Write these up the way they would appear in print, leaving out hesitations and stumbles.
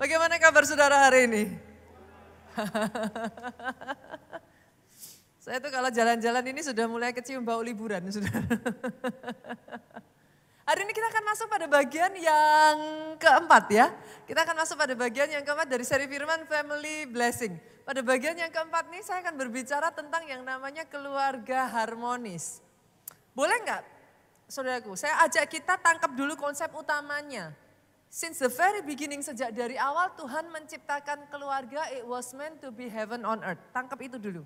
Bagaimana kabar saudara hari ini? Saya tuh kalau jalan-jalan ini sudah mulai kecium bau liburan, saudara. Hari ini kita akan masuk pada bagian yang keempat ya. Kita akan masuk pada bagian yang keempat dari seri firman Family Blessing. Pada bagian yang keempat nih saya akan berbicara tentang yang namanya keluarga harmonis. Boleh nggak saudaraku, saya ajak kita tangkap dulu konsep utamanya. Since the very beginning, sejak dari awal Tuhan menciptakan keluarga, it was meant to be heaven on earth. Tangkap itu dulu.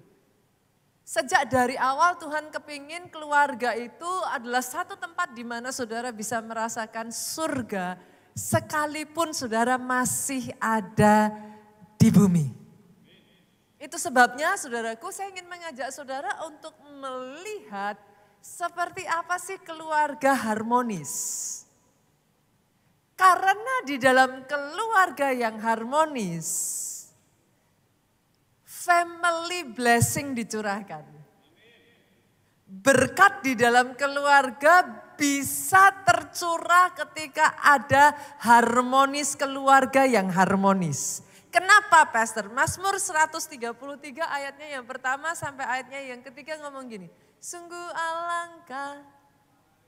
Sejak dari awal Tuhan kepingin keluarga itu adalah satu tempat di mana saudara bisa merasakan surga sekalipun saudara masih ada di bumi. Itu sebabnya saudaraku, saya ingin mengajak saudara untuk melihat seperti apa sih keluarga harmonis. Karena di dalam keluarga yang harmonis, family blessing dicurahkan. Berkat di dalam keluarga bisa tercurah ketika ada harmonis keluarga yang harmonis. Kenapa Pastor? Mazmur 133 ayatnya yang pertama sampai ayatnya yang ketiga ngomong gini. Sungguh alangkah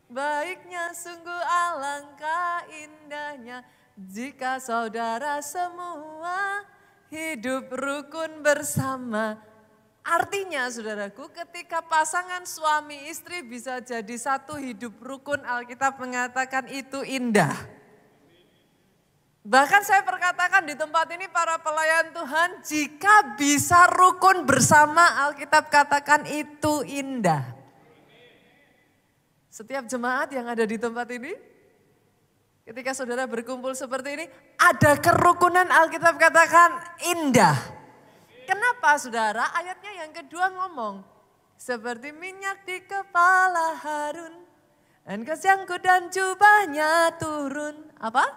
baiknya, sungguh alangkah indahnya jika saudara semua hidup rukun bersama. Artinya saudaraku, ketika pasangan suami istri bisa jadi satu hidup rukun, Alkitab mengatakan itu indah. Bahkan saya perkatakan di tempat ini para pelayan Tuhan, jika bisa rukun bersama, Alkitab katakan itu indah. Setiap jemaat yang ada di tempat ini, ketika saudara berkumpul seperti ini, ada kerukunan, Alkitab katakan indah. Kenapa saudara? Ayatnya yang kedua ngomong, seperti minyak di kepala Harun, dan kesangkut dan jubahnya turun. Apa?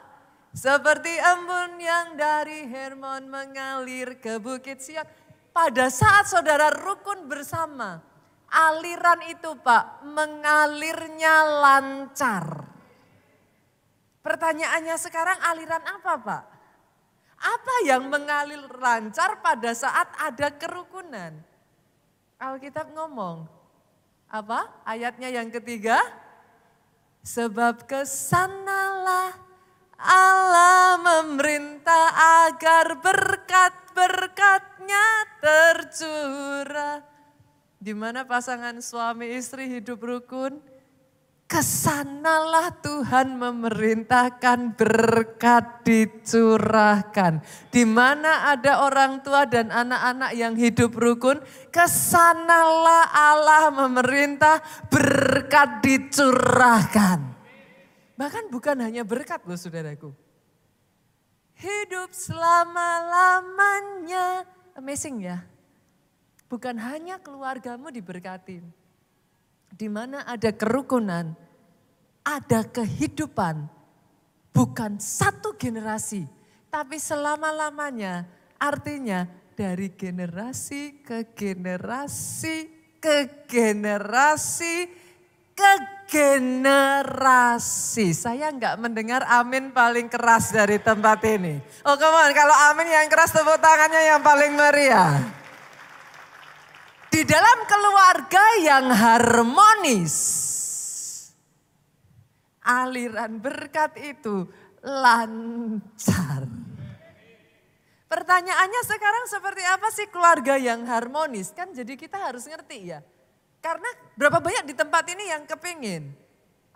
Seperti embun yang dari Hermon mengalir ke Bukit Sion. Pada saat saudara rukun bersama, aliran itu Pak, mengalirnya lancar. Pertanyaannya sekarang aliran apa Pak? Apa yang mengalir lancar pada saat ada kerukunan? Alkitab ngomong, apa? Ayatnya yang ketiga, sebab kesanalah Allah memerintah agar berkat-berkatnya tercurah. Di mana pasangan suami istri hidup rukun, kesanalah Tuhan memerintahkan berkat dicurahkan. Di mana ada orang tua dan anak-anak yang hidup rukun, kesanalah Allah memerintah berkat dicurahkan. Bahkan bukan hanya berkat loh saudaraku. Hidup selama-lamanya, amazing ya. Bukan hanya keluargamu diberkati. Di mana ada kerukunan, ada kehidupan. Bukan satu generasi, tapi selama-lamanya. Artinya dari generasi ke generasi, ke generasi, ke generasi. Saya enggak mendengar amin paling keras dari tempat ini. Oh come on, kalau amin yang keras tepuk tangannya yang paling meriah. Di dalam keluarga yang harmonis, aliran berkat itu lancar. Pertanyaannya sekarang seperti apa sih keluarga yang harmonis? Kan jadi kita harus ngerti ya. Karena berapa banyak di tempat ini yang kepingin.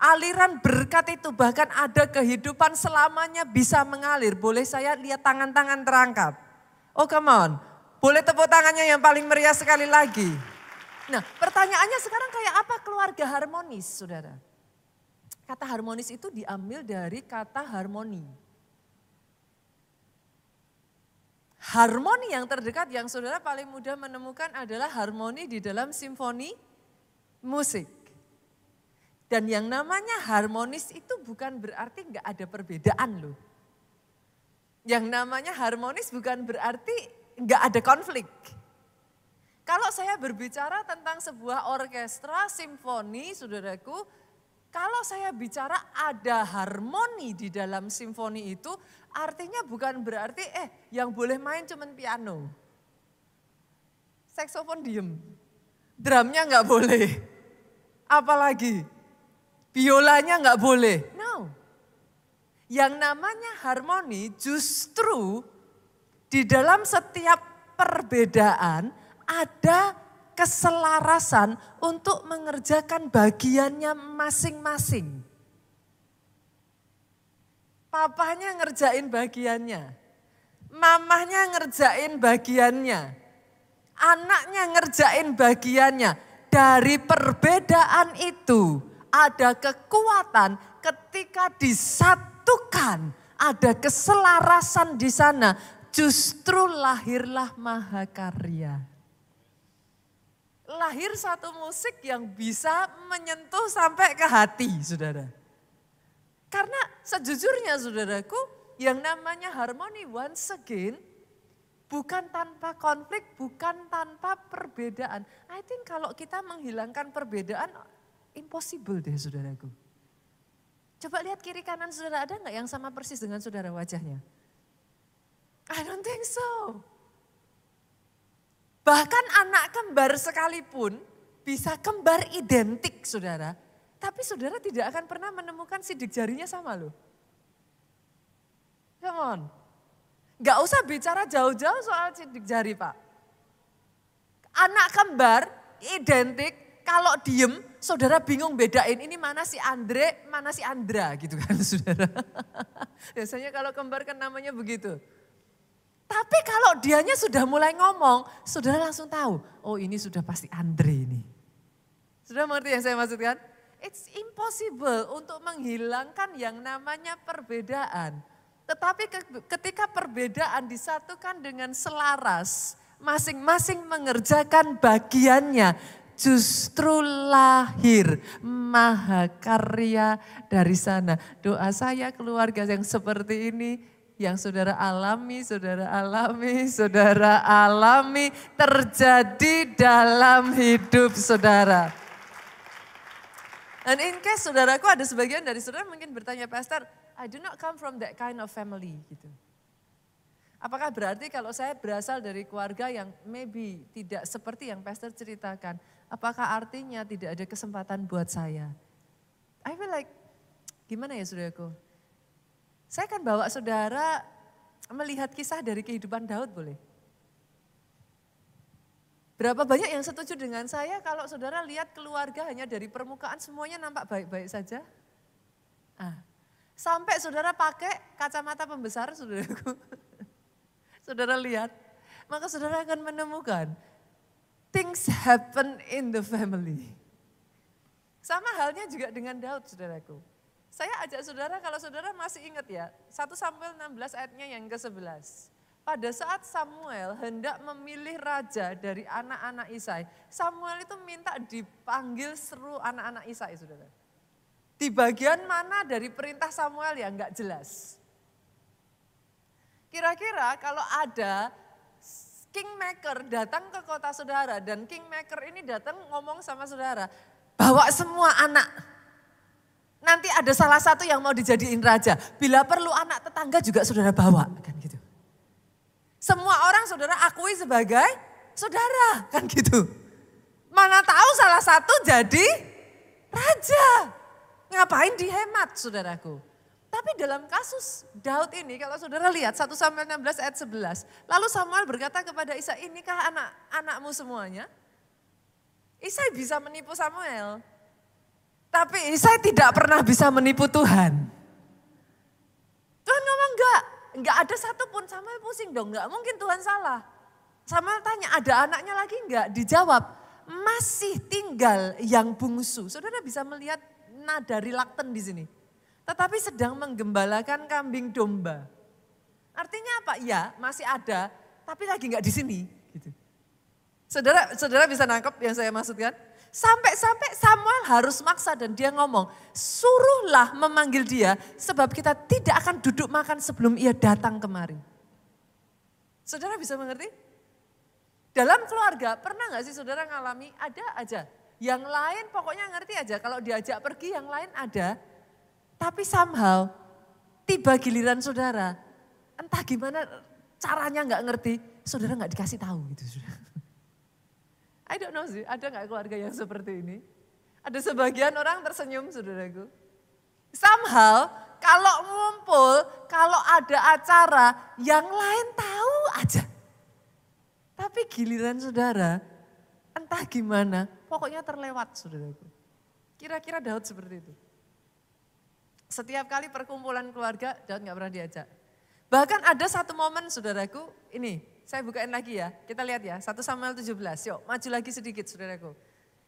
Aliran berkat itu bahkan ada kehidupan selamanya bisa mengalir. Boleh saya lihat tangan-tangan terangkat? Oh come on. Boleh tepuk tangannya yang paling meriah sekali lagi. Nah pertanyaannya sekarang kayak apa keluarga harmonis saudara? Kata harmonis itu diambil dari kata harmoni. Harmoni yang terdekat yang saudara paling mudah menemukan adalah harmoni di dalam simfoni musik. Dan yang namanya harmonis itu bukan berarti nggak ada perbedaan loh. Yang namanya harmonis bukan berarti nggak ada konflik. Kalau saya berbicara tentang sebuah orkestra simfoni, saudaraku, Kalau saya bicara ada harmoni di dalam simfoni itu, artinya bukan berarti yang boleh main cuman piano. Saksofon diem, drumnya nggak boleh. Apalagi biolanya nggak boleh. No. Yang namanya harmoni justru di dalam setiap perbedaan ada keselarasan untuk mengerjakan bagiannya masing-masing. Papanya ngerjain bagiannya, mamahnya ngerjain bagiannya, anaknya ngerjain bagiannya. Dari perbedaan itu ada kekuatan ketika disatukan, ada keselarasan di sana. Justru lahirlah mahakarya. Lahir satu musik yang bisa menyentuh sampai ke hati, saudara. Karena sejujurnya saudaraku, yang namanya harmoni once again, bukan tanpa konflik, bukan tanpa perbedaan. I think kalau kita menghilangkan perbedaan, impossible deh saudaraku. Coba lihat kiri kanan saudara, ada nggak yang sama persis dengan saudara wajahnya? I don't think so. Bahkan anak kembar sekalipun bisa kembar identik saudara. Tapi saudara tidak akan pernah menemukan sidik jarinya sama loh. Come on. Gak usah bicara jauh-jauh soal sidik jari Pak. Anak kembar identik, kalau diem saudara bingung bedain ini mana si Andre, mana si Andra gitu kan saudara. Biasanya kalau kembar kan namanya begitu. Tapi kalau dianya sudah mulai ngomong, saudara langsung tahu, oh ini sudah pasti Andre ini. Sudah mengerti yang saya maksudkan? It's impossible untuk menghilangkan yang namanya perbedaan. Tetapi ketika perbedaan disatukan dengan selaras, masing-masing mengerjakan bagiannya, justru lahir mahakarya dari sana. Doa saya keluarga yang seperti ini, yang saudara alami, terjadi dalam hidup saudara. Dan in case saudaraku ada sebagian dari saudara mungkin bertanya, Pastor, I do not come from that kind of family gitu. Apakah berarti kalau saya berasal dari keluarga yang maybe tidak seperti yang Pastor ceritakan, apakah artinya tidak ada kesempatan buat saya? I feel like, gimana ya saudaraku? Saya akan bawa saudara melihat kisah dari kehidupan Daud boleh? Berapa banyak yang setuju dengan saya kalau saudara lihat keluarga hanya dari permukaan semuanya nampak baik-baik saja? Sampai saudara pakai kacamata pembesar saudaraku. Saudara lihat, maka saudara akan menemukan things happen in the family. Sama halnya juga dengan Daud saudaraku. Saya ajak saudara, kalau saudara masih ingat ya, 1 Samuel 16 ayatnya yang ke-11. Pada saat Samuel hendak memilih raja dari anak-anak Isai, Samuel itu minta dipanggil seluruh anak-anak Isai saudara. Di bagian mana dari perintah Samuel yang enggak jelas. Kira-kira kalau ada kingmaker datang ke kota saudara dan kingmaker ini datang ngomong sama saudara, bawa semua anak. Nanti ada salah satu yang mau dijadiin raja. Bila perlu anak tetangga juga saudara bawa. Kan gitu. Semua orang saudara akui sebagai saudara. Kan gitu. Mana tahu salah satu jadi raja. Ngapain dihemat saudaraku. Tapi dalam kasus Daud ini kalau saudara lihat 1 Samuel 16 ayat 11. Lalu Samuel berkata kepada Isai, inikah anak-anakmu semuanya? Isai bisa menipu Samuel. Tapi saya tidak pernah bisa menipu Tuhan. Tuhan ngomong enggak ada satupun. Samuel pusing dong, enggak mungkin Tuhan salah. Samuel tanya, ada anaknya lagi enggak? Dijawab, masih tinggal yang bungsu. Saudara bisa melihat nada reluctant di sini. Tetapi sedang menggembalakan kambing domba. Artinya apa? Ya masih ada, tapi lagi enggak di sini. Gitu. Saudara bisa nangkep yang saya maksudkan? Sampai-sampai Samuel harus maksa dan dia ngomong, suruhlah memanggil dia sebab kita tidak akan duduk makan sebelum ia datang kemari. Saudara bisa mengerti? Dalam keluarga pernah gak sih saudara ngalami ada aja Yang lain pokoknya ngerti aja, kalau diajak pergi yang lain ada. Tapi somehow tiba giliran saudara, entah gimana caranya nggak ngerti, saudara nggak dikasih tahu gitu. I don't know sih, ada nggak keluarga yang seperti ini? Ada sebagian orang tersenyum saudaraku. Somehow kalau ngumpul, kalau ada acara, yang lain tahu aja. Tapi giliran saudara, entah gimana, pokoknya terlewat saudaraku. Kira-kira Daud seperti itu. Setiap kali perkumpulan keluarga, Daud nggak pernah diajak. Bahkan ada satu momen saudaraku, ini saya bukain lagi ya, kita lihat ya, 1 Samuel 17, yuk maju lagi sedikit saudaraku.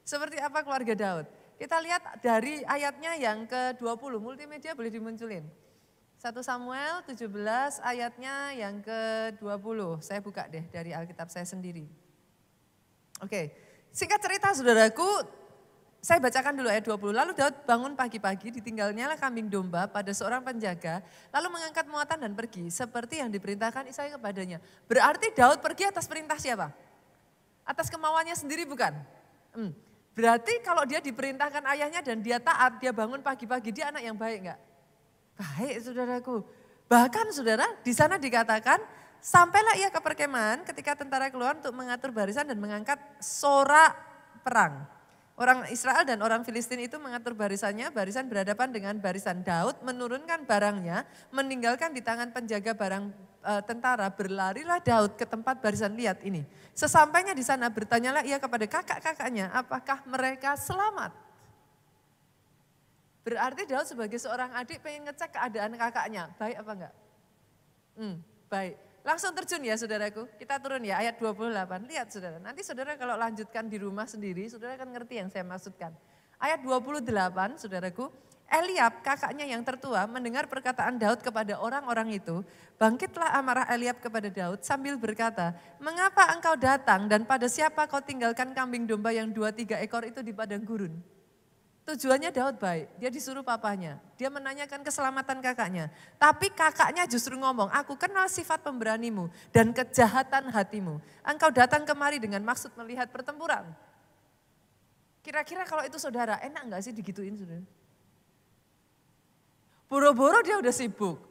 Seperti apa keluarga Daud? Kita lihat dari ayatnya yang ke-20, multimedia boleh dimunculin. 1 Samuel 17 ayatnya yang ke-20, saya buka deh dari Alkitab saya sendiri. Oke, singkat cerita saudaraku, saya bacakan dulu ayat 20. Lalu Daud bangun pagi-pagi, ditinggalnya kambing domba pada seorang penjaga, lalu mengangkat muatan dan pergi, seperti yang diperintahkan Isai kepadanya. Berarti Daud pergi atas perintah siapa? Atas kemauannya sendiri bukan? Berarti kalau dia diperintahkan ayahnya dan dia taat, dia bangun pagi-pagi, dia anak yang baik enggak? Baik saudaraku. Bahkan saudara di sana dikatakan, sampailah ia ke perkemahan ketika tentara keluar untuk mengatur barisan dan mengangkat sorak perang. Orang Israel dan orang Filistin itu mengatur barisannya, barisan berhadapan dengan barisan. Daud menurunkan barangnya, meninggalkan di tangan penjaga barang tentara, berlarilah Daud ke tempat barisan. Lihat ini, sesampainya di sana bertanyalah ia kepada kakak-kakaknya, apakah mereka selamat? Berarti Daud sebagai seorang adik pengen ngecek keadaan kakaknya, baik apa enggak? Baik. Langsung terjun ya saudaraku, kita turun ya ayat 28, lihat saudara. Nanti saudara kalau lanjutkan di rumah sendiri, saudara akan ngerti yang saya maksudkan. Ayat 28 saudaraku, Eliab kakaknya yang tertua mendengar perkataan Daud kepada orang-orang itu, bangkitlah amarah Eliab kepada Daud sambil berkata, mengapa engkau datang dan pada siapa kau tinggalkan kambing domba yang 2-3 ekor itu di padang gurun? Tujuannya Daud baik, dia disuruh papanya, dia menanyakan keselamatan kakaknya. Tapi kakaknya justru ngomong, aku kenal sifat pemberanimu dan kejahatan hatimu. Engkau datang kemari dengan maksud melihat pertempuran. Kira-kira kalau itu saudara, enak enggak sih digituin saudara? Boro-boro dia udah sibuk,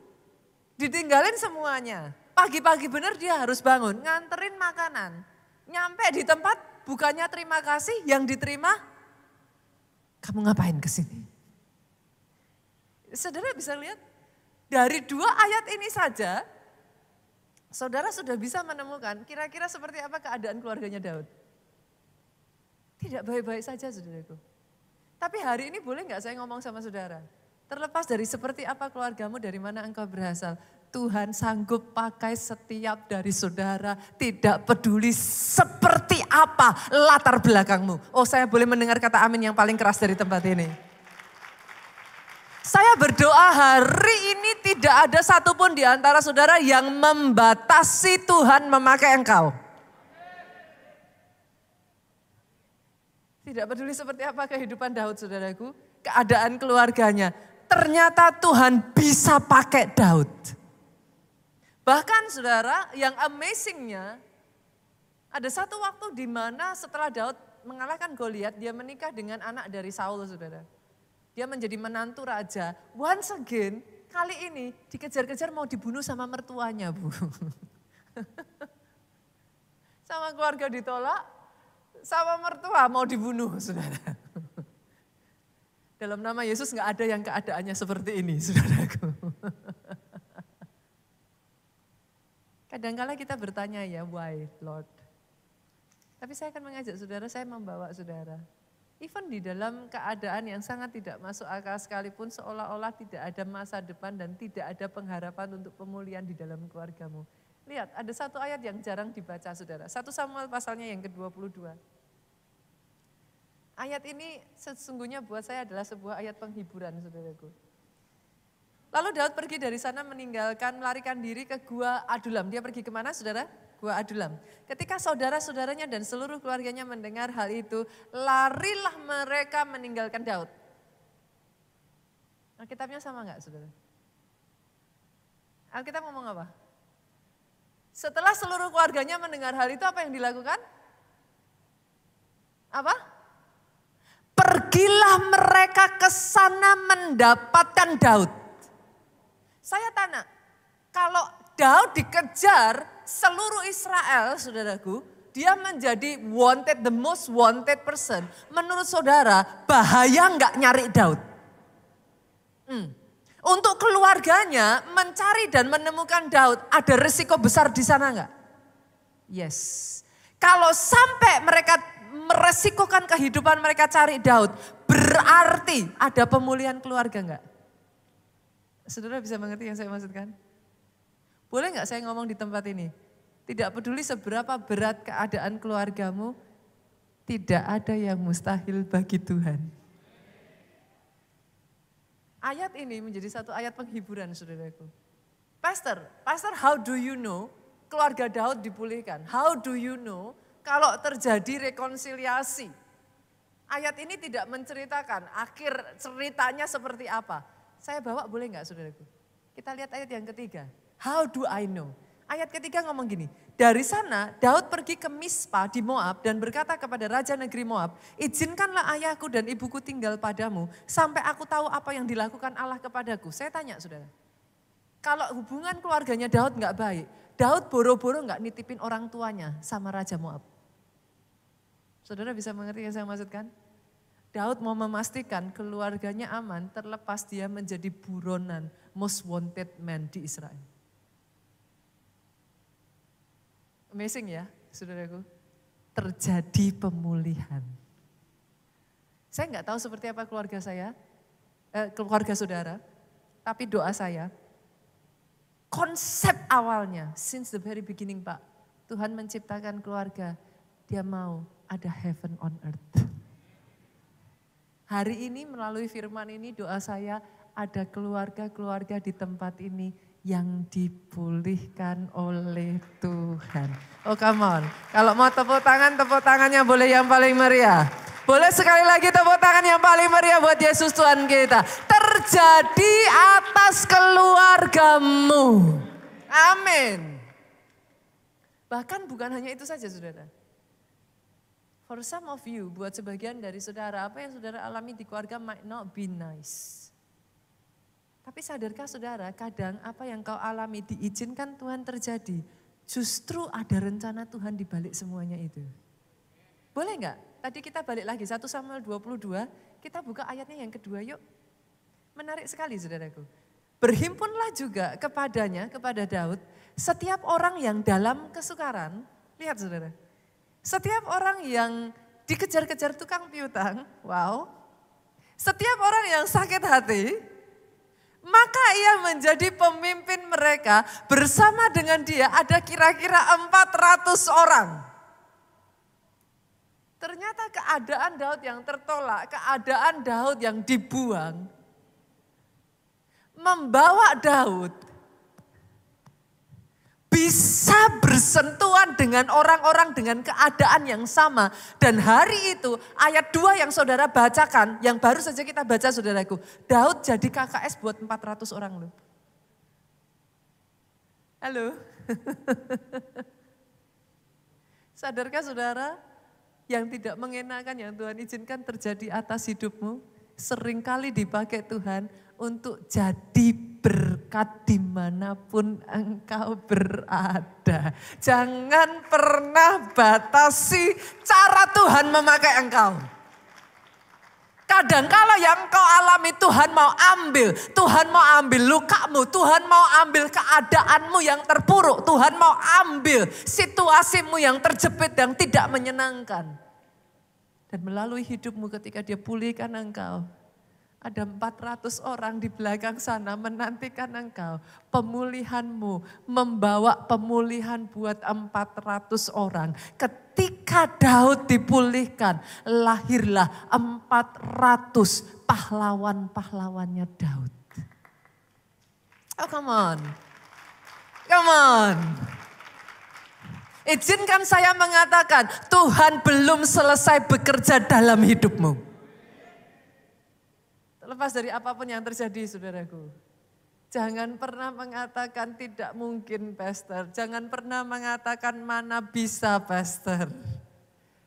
ditinggalin semuanya. Pagi-pagi bener dia harus bangun, nganterin makanan. Nyampe di tempat bukannya terima kasih, yang diterima kamu ngapain kesini? Saudara bisa lihat, dari 2 ayat ini saja, saudara sudah bisa menemukan kira-kira seperti apa keadaan keluarganya Daud. Tidak baik-baik saja saudaraku. Tapi hari ini boleh nggak saya ngomong sama saudara? Terlepas dari seperti apa keluargamu, dari mana engkau berasal, Tuhan sanggup pakai setiap dari saudara, tidak peduli seperti apa latar belakangmu. Oh, saya boleh mendengar kata amin yang paling keras dari tempat ini. Saya berdoa hari ini tidak ada satupun di antara saudara yang membatasi Tuhan memakai engkau. Tidak peduli seperti apa kehidupan Daud saudaraku, keadaan keluarganya. Ternyata Tuhan bisa pakai Daud. Bahkan saudara, yang amazingnya, ada satu waktu di mana setelah Daud mengalahkan Goliat, dia menikah dengan anak dari Saul saudara. Dia menjadi menantu raja. Once again, kali ini dikejar-kejar mau dibunuh sama mertuanya bu. Sama keluarga ditolak, sama mertua mau dibunuh saudara. Dalam nama Yesus gak ada yang keadaannya seperti ini saudaraku. Kadang-kala kita bertanya ya, why Lord? Tapi saya akan mengajak saudara, saya membawa saudara. Even di dalam keadaan yang sangat tidak masuk akal sekalipun, seolah-olah tidak ada masa depan dan tidak ada pengharapan untuk pemulihan di dalam keluargamu. Lihat, ada satu ayat yang jarang dibaca saudara. 1 Samuel pasalnya yang ke-22. Ayat ini sesungguhnya buat saya adalah sebuah ayat penghiburan saudaraku. Lalu Daud pergi dari sana melarikan diri ke Gua Adulam. Dia pergi kemana saudara? Gua Adulam. Ketika saudara-saudaranya dan seluruh keluarganya mendengar hal itu, larilah mereka meninggalkan Daud. Alkitabnya sama enggak saudara? Alkitab ngomong apa? Setelah seluruh keluarganya mendengar hal itu, apa yang dilakukan? Apa? pergilah mereka ke sana mendapatkan Daud. Saya tanya, kalau Daud dikejar seluruh Israel, saudaraku, dia menjadi wanted, the most wanted person. Menurut saudara, bahaya nggak nyari Daud? Untuk keluarganya mencari dan menemukan Daud, ada risiko besar di sana nggak? Yes. Kalau sampai mereka meresikokan kehidupan mereka cari Daud, berarti ada pemulihan keluarga enggak? Saudara bisa mengerti yang saya maksudkan? Boleh enggak saya ngomong di tempat ini? Tidak peduli seberapa berat keadaan keluargamu, tidak ada yang mustahil bagi Tuhan. Ayat ini menjadi satu ayat penghiburan, saudaraku. Pastor, how do you know keluarga Daud dipulihkan? How do you know kalau terjadi rekonsiliasi? Ayat ini tidak menceritakan akhir ceritanya seperti apa. Saya bawa boleh enggak, saudaraku? Kita lihat ayat yang ketiga. How do I know? Ayat ketiga ngomong gini, dari sana Daud pergi ke Mispa di Moab dan berkata kepada raja negeri Moab, izinkanlah ayahku dan ibuku tinggal padamu sampai aku tahu apa yang dilakukan Allah kepadaku. Saya tanya, saudara, kalau hubungan keluarganya Daud enggak baik, Daud boro-boro enggak nitipin orang tuanya sama raja Moab. Saudara bisa mengerti yang saya maksudkan? Daud mau memastikan keluarganya aman terlepas dia menjadi buronan most wanted man di Israel. Amazing ya, saudaraku. Terjadi pemulihan. Saya enggak tahu seperti apa keluarga saya, keluarga saudara, tapi doa saya, konsep awalnya, since the very beginning Pak, Tuhan menciptakan keluarga, dia mau ada heaven on earth. Hari ini melalui firman ini doa saya ada keluarga-keluarga di tempat ini yang dipulihkan oleh Tuhan. Oh come on, kalau mau tepuk tangannya boleh yang paling meriah. Boleh sekali lagi tepuk tangan yang paling meriah buat Yesus Tuhan kita. Terjadi atas keluargamu. Amin. Bahkan bukan hanya itu saja saudara. For some of you, buat sebagian dari saudara, apa yang saudara alami di keluarga might not be nice. Tapi sadarkah saudara, kadang apa yang kau alami diizinkan Tuhan terjadi, justru ada rencana Tuhan di balik semuanya itu. Boleh enggak? Tadi kita balik lagi, 1 Samuel 22, kita buka ayatnya yang kedua yuk. Menarik sekali saudaraku. Berhimpunlah juga kepadanya, kepada Daud, setiap orang yang dalam kesukaran, lihat saudara. Setiap orang yang dikejar-kejar tukang piutang, wow. Setiap orang yang sakit hati, maka ia menjadi pemimpin mereka, bersama dengan dia ada kira-kira 400 orang. Ternyata keadaan Daud yang tertolak, keadaan Daud yang dibuang, membawa Daud bisa bersentuhan dengan orang-orang dengan keadaan yang sama. Dan hari itu ayat 2 yang saudara bacakan, yang baru saja kita baca saudaraku. Daud jadi KKS buat 400 orang loh. Halo. Sadarkah saudara, yang tidak mengenakan yang Tuhan izinkan terjadi atas hidupmu, seringkali dipakai Tuhan untuk jadi berkat dimanapun engkau berada. Jangan pernah batasi cara Tuhan memakai engkau. Kadang-kala yang engkau alami Tuhan mau ambil lukamu, Tuhan mau ambil keadaanmu yang terpuruk, Tuhan mau ambil situasimu yang terjepit yang tidak menyenangkan. Dan melalui hidupmu ketika dia pulihkan engkau, ada 400 orang di belakang sana menantikan engkau. Pemulihanmu membawa pemulihan buat 400 orang. Ketika Daud dipulihkan, lahirlah 400 pahlawan-pahlawannya Daud. Oh come on. Come on. Izinkan saya mengatakan, Tuhan belum selesai bekerja dalam hidupmu. Lepas dari apapun yang terjadi saudaraku. Jangan pernah mengatakan tidak mungkin pastor. Jangan pernah mengatakan mana bisa pastor.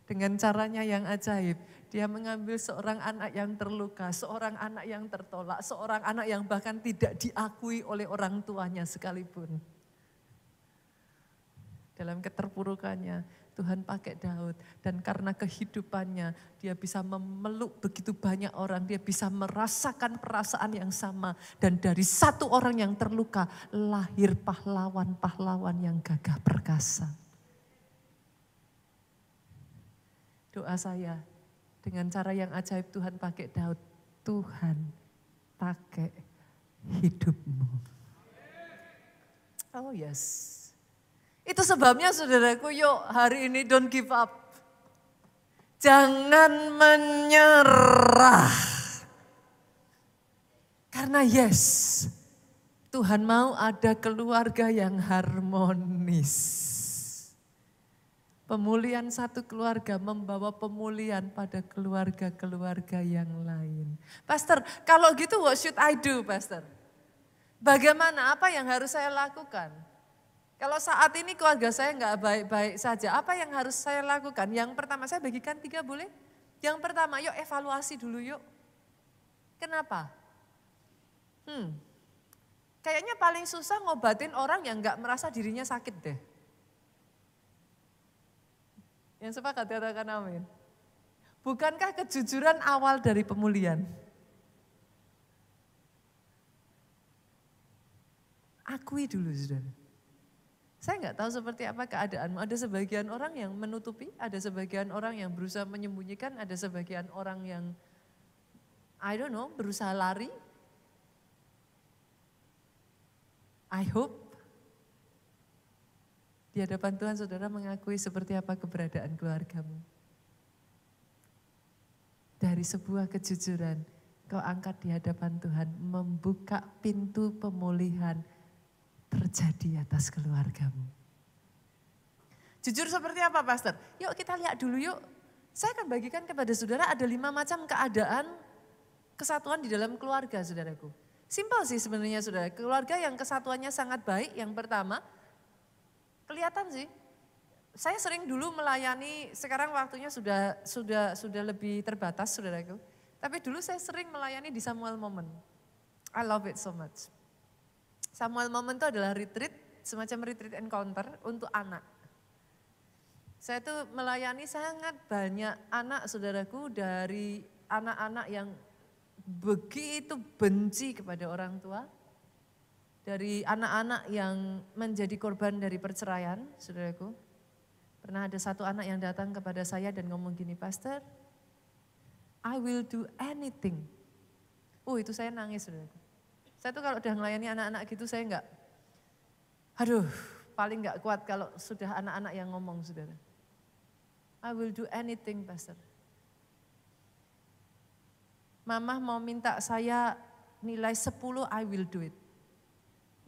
Dengan caranya yang ajaib. Dia mengambil seorang anak yang terluka, seorang anak yang tertolak, seorang anak yang bahkan tidak diakui oleh orang tuanya sekalipun. Dalam keterpurukannya, Tuhan pakai Daud. Dan karena kehidupannya, dia bisa memeluk begitu banyak orang. Dia bisa merasakan perasaan yang sama. Dan dari satu orang yang terluka, lahir pahlawan-pahlawan yang gagah perkasa. Doa saya, dengan cara yang ajaib Tuhan pakai Daud. Tuhan pakai hidupmu. Oh yes. Itu sebabnya saudaraku, yuk hari ini don't give up. Jangan menyerah. Karena yes, Tuhan mau ada keluarga yang harmonis. Pemulihan satu keluarga membawa pemulihan pada keluarga-keluarga yang lain. Pastor, kalau gitu what should I do, Pastor? Bagaimana, apa yang harus saya lakukan? Kalau saat ini keluarga saya nggak baik-baik saja, apa yang harus saya lakukan? Yang pertama, saya bagikan 3 boleh? Yang pertama, yuk evaluasi dulu yuk. Kenapa? Kayaknya paling susah ngobatin orang yang nggak merasa dirinya sakit deh. Yang sepakat katakan amin. Bukankah kejujuran awal dari pemulihan? Akui dulu saudara. Saya nggak tahu seperti apa keadaanmu. Ada sebagian orang yang menutupi, ada sebagian orang yang berusaha menyembunyikan, ada sebagian orang yang, I don't know, berusaha lari. I hope di hadapan Tuhan saudara mengakui seperti apa keberadaan keluargamu. Dari sebuah kejujuran, kau angkat di hadapan Tuhan, membuka pintu pemulihan terjadi atas keluargamu. Jujur seperti apa, Pastor? Yuk kita lihat dulu yuk. Saya akan bagikan kepada saudara ada 5 macam keadaan kesatuan di dalam keluarga, saudaraku. Simpel sih sebenarnya saudara. Keluarga yang kesatuannya sangat baik, yang pertama, kelihatan sih. Saya sering dulu melayani, sekarang waktunya sudah lebih terbatas, saudaraku. Tapi dulu saya sering melayani di Samuel Moment. I love it so much. Samuel Moment itu adalah retreat, semacam retreat encounter untuk anak. Saya tuh melayani sangat banyak anak saudaraku, dari anak-anak yang begitu benci kepada orang tua. Dari anak-anak yang menjadi korban dari perceraian, saudaraku. Pernah ada satu anak yang datang kepada saya dan ngomong gini, Pastor, I will do anything. Itu saya nangis saudaraku. Saya tuh kalau udah melayani anak-anak gitu saya enggak, paling enggak kuat kalau sudah anak-anak yang ngomong saudara. I will do anything, Pastor. Mama mau minta saya nilai 10, I will do it.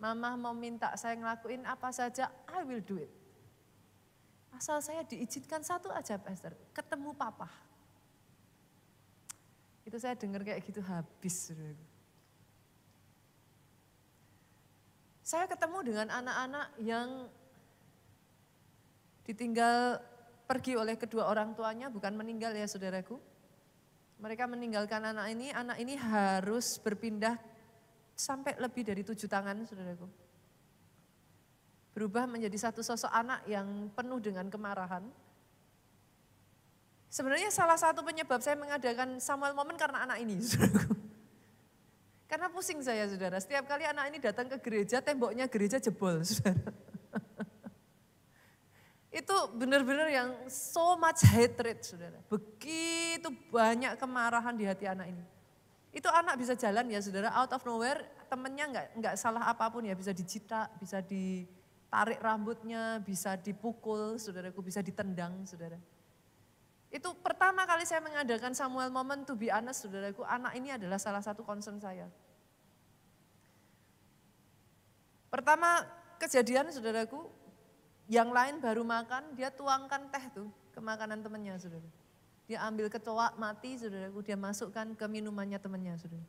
Mama mau minta saya ngelakuin apa saja, I will do it. Asal saya diizinkan satu aja, Pastor, ketemu papa. Itu saya dengar kayak gitu habis, saudara. Saya ketemu dengan anak-anak yang ditinggal pergi oleh kedua orang tuanya, bukan meninggal ya saudaraku. Mereka meninggalkan anak ini harus berpindah sampai lebih dari 7 tangan saudaraku. Berubah menjadi satu sosok anak yang penuh dengan kemarahan. Sebenarnya salah satu penyebab saya mengadakan Samuel Moment karena anak ini saudaraku. Karena pusing saya saudara, setiap kali anak ini datang ke gereja, temboknya gereja jebol saudara. Itu benar-benar yang so much hatred saudara. Begitu banyak kemarahan di hati anak ini. Itu anak bisa jalan ya saudara, out of nowhere, temennya nggak salah apapun ya, bisa dicita, bisa ditarik rambutnya, bisa dipukul saudaraku, bisa ditendang saudara. Itu pertama kali saya mengadakan Samuel Moment, to be honest saudaraku, anak ini adalah salah satu concern saya. Pertama kejadian saudaraku, yang lain baru makan, dia tuangkan teh tuh ke makanan temannya saudara. Dia ambil kecoa mati saudaraku, dia masukkan ke minumannya temannya saudara.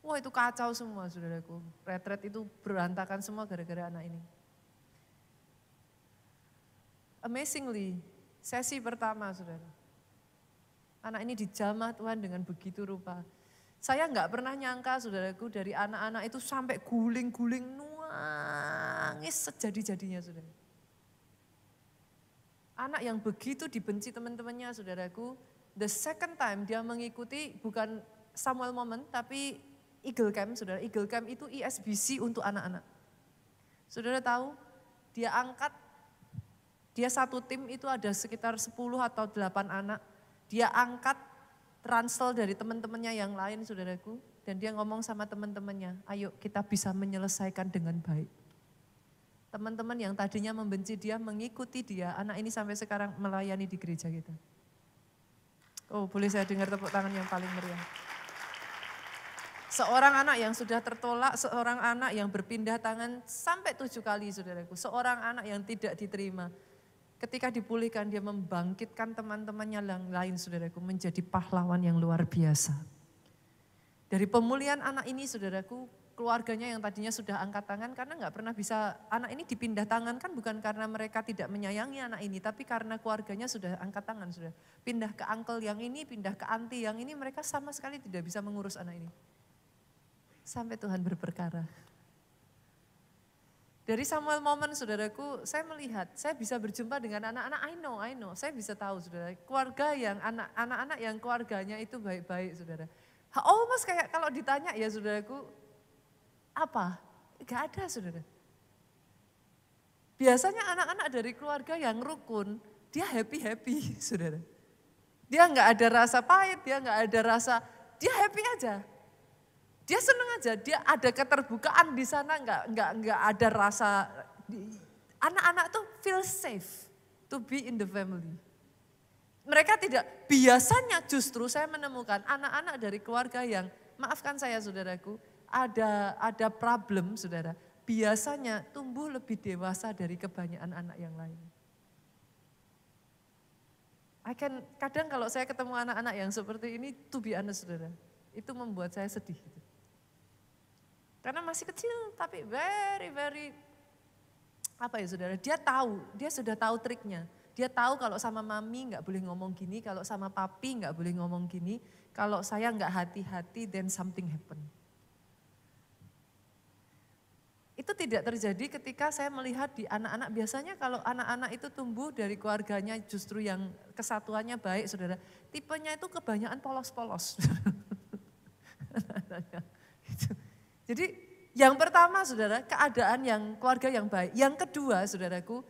Wah itu kacau semua saudaraku, retret itu berantakan semua gara-gara anak ini. Amazingly, sesi pertama saudara. Anak ini dijamah Tuhan dengan begitu rupa. Saya nggak pernah nyangka saudaraku dari anak-anak itu sampai guling-guling nangis sejadi-jadinya saudara. Anak yang begitu dibenci teman-temannya saudaraku, the second time dia mengikuti bukan Samuel Moment tapi Eagle Camp saudara. Eagle Camp itu ISBC untuk anak-anak. Saudara tahu dia satu tim itu ada sekitar 10 atau 8 anak. Dia angkat ransel dari teman-temannya yang lain saudaraku. Dan dia ngomong sama teman-temannya, ayo kita bisa menyelesaikan dengan baik. Teman-teman yang tadinya membenci dia mengikuti dia, anak ini sampai sekarang melayani di gereja kita. Oh boleh saya dengar tepuk tangan yang paling meriah. Seorang anak yang sudah tertolak, seorang anak yang berpindah tangan sampai 7 kali saudaraku. Seorang anak yang tidak diterima. Ketika dipulihkan dia membangkitkan teman-temannya yang lain saudaraku menjadi pahlawan yang luar biasa. Dari pemulihan anak ini saudaraku, keluarganya yang tadinya sudah angkat tangan karena nggak pernah bisa, anak ini dipindah tangan kan bukan karena mereka tidak menyayangi anak ini, tapi karena keluarganya sudah angkat tangan sudah. Pindah ke uncle yang ini, pindah ke auntie yang ini, mereka sama sekali tidak bisa mengurus anak ini. Sampai Tuhan berperkara. Dari Samuel Moment saudaraku, saya melihat, saya bisa berjumpa dengan anak-anak, I know, saya bisa tahu saudara, keluarga yang anak-anak yang keluarganya itu baik-baik saudara. Almost kayak kalau ditanya ya saudaraku, apa? Gak ada saudara. Biasanya anak-anak dari keluarga yang rukun, dia happy-happy saudara. Dia gak ada rasa pahit, dia gak ada rasa, dia happy aja. Dia senang aja, dia ada keterbukaan di sana, nggak ada rasa, anak-anak tuh feel safe to be in the family. Mereka tidak, biasanya justru saya menemukan anak-anak dari keluarga yang, maafkan saya saudaraku, ada problem saudara, biasanya tumbuh lebih dewasa dari kebanyakan anak yang lain. Kadang kalau saya ketemu anak-anak yang seperti ini, to be honest saudara, itu membuat saya sedih. Karena masih kecil tapi very, apa ya saudara, dia sudah tahu triknya. Dia tahu kalau sama mami nggak boleh ngomong gini, kalau sama papi nggak boleh ngomong gini, kalau saya nggak hati-hati then something happen. Itu tidak terjadi ketika saya melihat di anak-anak, biasanya kalau anak-anak itu tumbuh dari keluarganya justru yang kesatuannya baik saudara, tipenya itu kebanyakan polos-polos. Jadi yang pertama saudara, keadaan yang keluarga yang baik. Yang kedua saudaraku,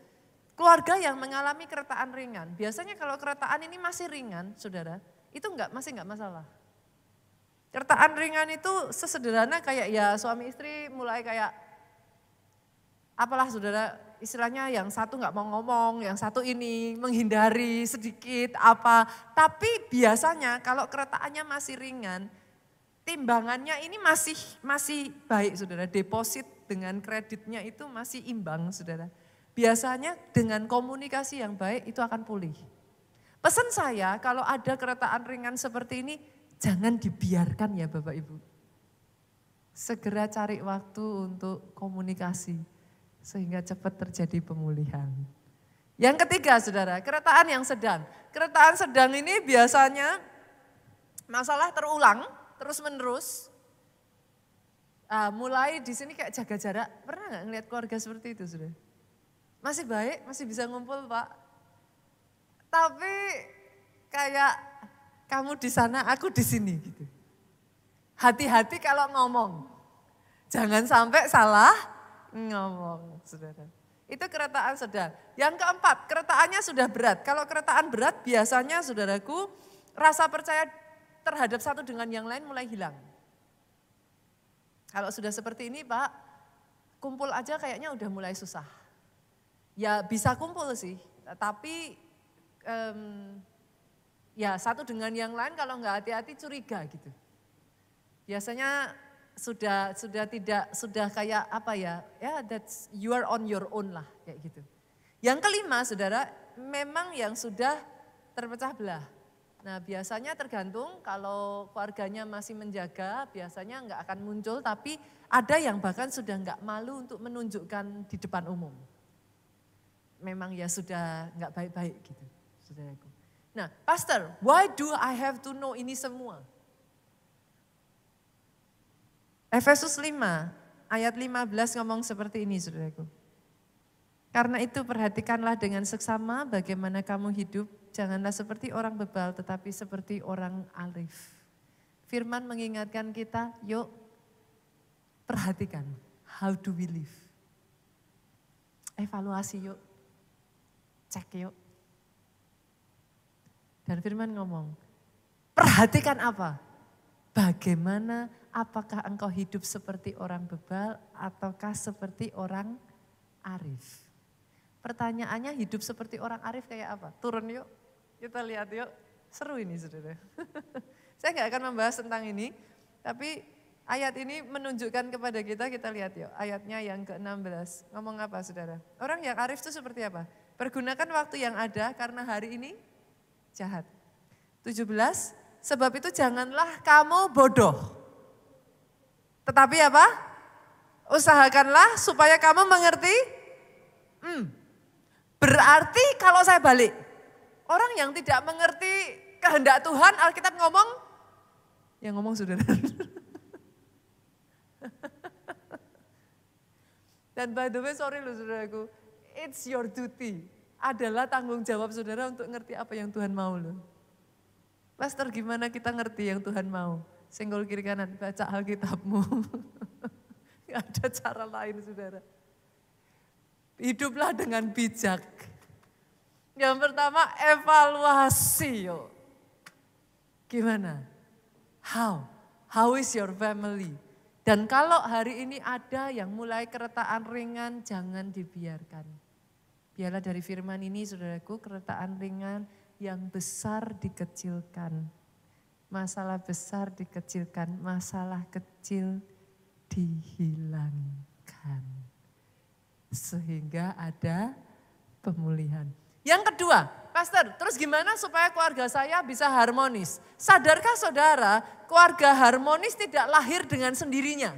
keluarga yang mengalami keretaan ringan. Biasanya kalau keretaan ini masih ringan saudara, itu masih enggak masalah. Keretaan ringan itu sesederhana kayak ya suami istri mulai kayak, apalah saudara, istilahnya yang satu enggak mau ngomong, yang satu ini menghindari sedikit apa. Tapi biasanya kalau keretaannya masih ringan, timbangannya ini masih baik saudara, deposit dengan kreditnya itu masih imbang saudara. Biasanya dengan komunikasi yang baik itu akan pulih. Pesan saya kalau ada keretaan ringan seperti ini, jangan dibiarkan ya Bapak Ibu. Segera cari waktu untuk komunikasi sehingga cepat terjadi pemulihan. Yang ketiga saudara, keretaan yang sedang. Keretaan sedang ini biasanya masalah terulang, terus menerus, mulai di sini kayak jaga jarak. Pernah nggak ngeliat keluarga seperti itu sudah? Masih baik, masih bisa ngumpul Pak. Tapi kayak kamu di sana, aku di sini gitu. Hati-hati kalau ngomong, jangan sampai salah ngomong saudara. Itu keretaan sedang. Yang keempat, keretaannya sudah berat. Kalau keretaan berat biasanya saudaraku, rasa percaya terhadap satu dengan yang lain mulai hilang. Kalau sudah seperti ini Pak, kumpul aja kayaknya udah mulai susah. Ya bisa kumpul sih, tapi ya satu dengan yang lain kalau nggak hati-hati curiga gitu. Biasanya sudah kayak apa ya, that's you are on your own lah kayak gitu. Yang kelima saudara, memang yang sudah terpecah belah. Nah biasanya tergantung kalau keluarganya masih menjaga biasanya nggak akan muncul, tapi ada yang bahkan sudah nggak malu untuk menunjukkan di depan umum. Memang ya sudah nggak baik-baik gitu saudaraku. Nah, Pastor, why do I have to know ini semua? Efesus 5 ayat 15 ngomong seperti ini, saudaraku. Karena itu perhatikanlah dengan seksama bagaimana kamu hidup. Janganlah seperti orang bebal tetapi seperti orang arif. Firman mengingatkan kita, yuk perhatikan, how do we live? Evaluasi yuk, cek yuk. Dan firman ngomong, perhatikan apa? Bagaimana, apakah engkau hidup seperti orang bebal ataukah seperti orang arif? Pertanyaannya hidup seperti orang arif kayak apa? Turun yuk, kita lihat yuk. Seru ini saudara. Saya gak akan membahas tentang ini, tapi ayat ini menunjukkan kepada kita lihat yuk. Ayatnya yang ke-16, ngomong apa saudara? Orang yang arif itu seperti apa? Pergunakan waktu yang ada karena hari ini jahat. 17, sebab itu janganlah kamu bodoh. Tetapi apa? Usahakanlah supaya kamu mengerti. Berarti kalau saya balik, orang yang tidak mengerti kehendak Tuhan, Alkitab ngomong, yang ngomong saudara. Dan by the way, sorry loh saudaraku, it's your duty. Adalah tanggung jawab saudara untuk ngerti apa yang Tuhan mau loh. Pastor, gimana kita ngerti yang Tuhan mau? Senggol kiri kanan, baca Alkitabmu. Gak ada cara lain saudara. Hiduplah dengan bijak. Yang pertama evaluasi yuk. Gimana? How is your family? Dan kalau hari ini ada yang mulai keretaan ringan, jangan dibiarkan. Biarlah dari firman ini saudaraku, keretaan ringan yang besar dikecilkan. Masalah besar dikecilkan, masalah kecil dihilangkan. Sehingga ada pemulihan. Yang kedua, Pastor, terus gimana supaya keluarga saya bisa harmonis? Sadarkah saudara, keluarga harmonis tidak lahir dengan sendirinya?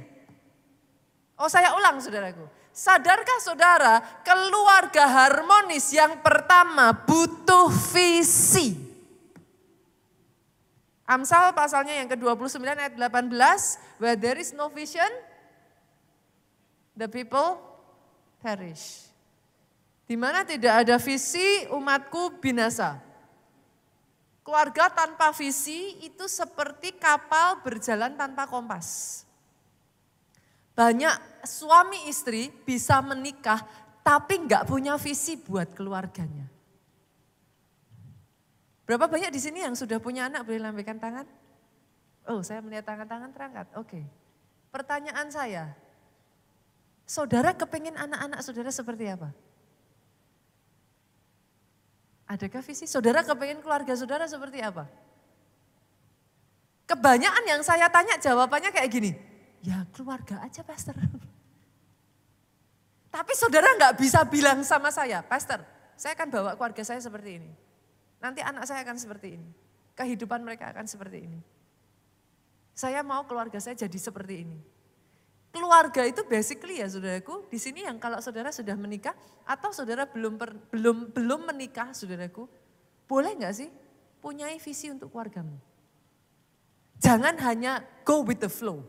Oh, saya ulang saudaraku. Sadarkah saudara, keluarga harmonis yang pertama butuh visi. Amsal pasalnya yang ke-29 ayat 18, where there is no vision, the people perish. Di mana tidak ada visi, umatku binasa. Keluarga tanpa visi itu seperti kapal berjalan tanpa kompas. Banyak suami istri bisa menikah tapi enggak punya visi buat keluarganya. Berapa banyak di sini yang sudah punya anak, boleh lambaikan tangan? Oh, saya melihat tangan-tangan terangkat. Oke. Pertanyaan saya, saudara kepingin anak-anak saudara seperti apa? Adakah visi? Saudara kepingin keluarga saudara seperti apa? Kebanyakan yang saya tanya jawabannya kayak gini, ya keluarga aja Pastor. Tapi saudara nggak bisa bilang sama saya, Pastor, saya akan bawa keluarga saya seperti ini. Nanti anak saya akan seperti ini. Kehidupan mereka akan seperti ini. Saya mau keluarga saya jadi seperti ini. Keluarga itu basically ya saudaraku, di sini yang kalau saudara sudah menikah atau saudara belum menikah saudaraku, boleh nggak sih punyai visi untuk keluargamu? Jangan hanya go with the flow.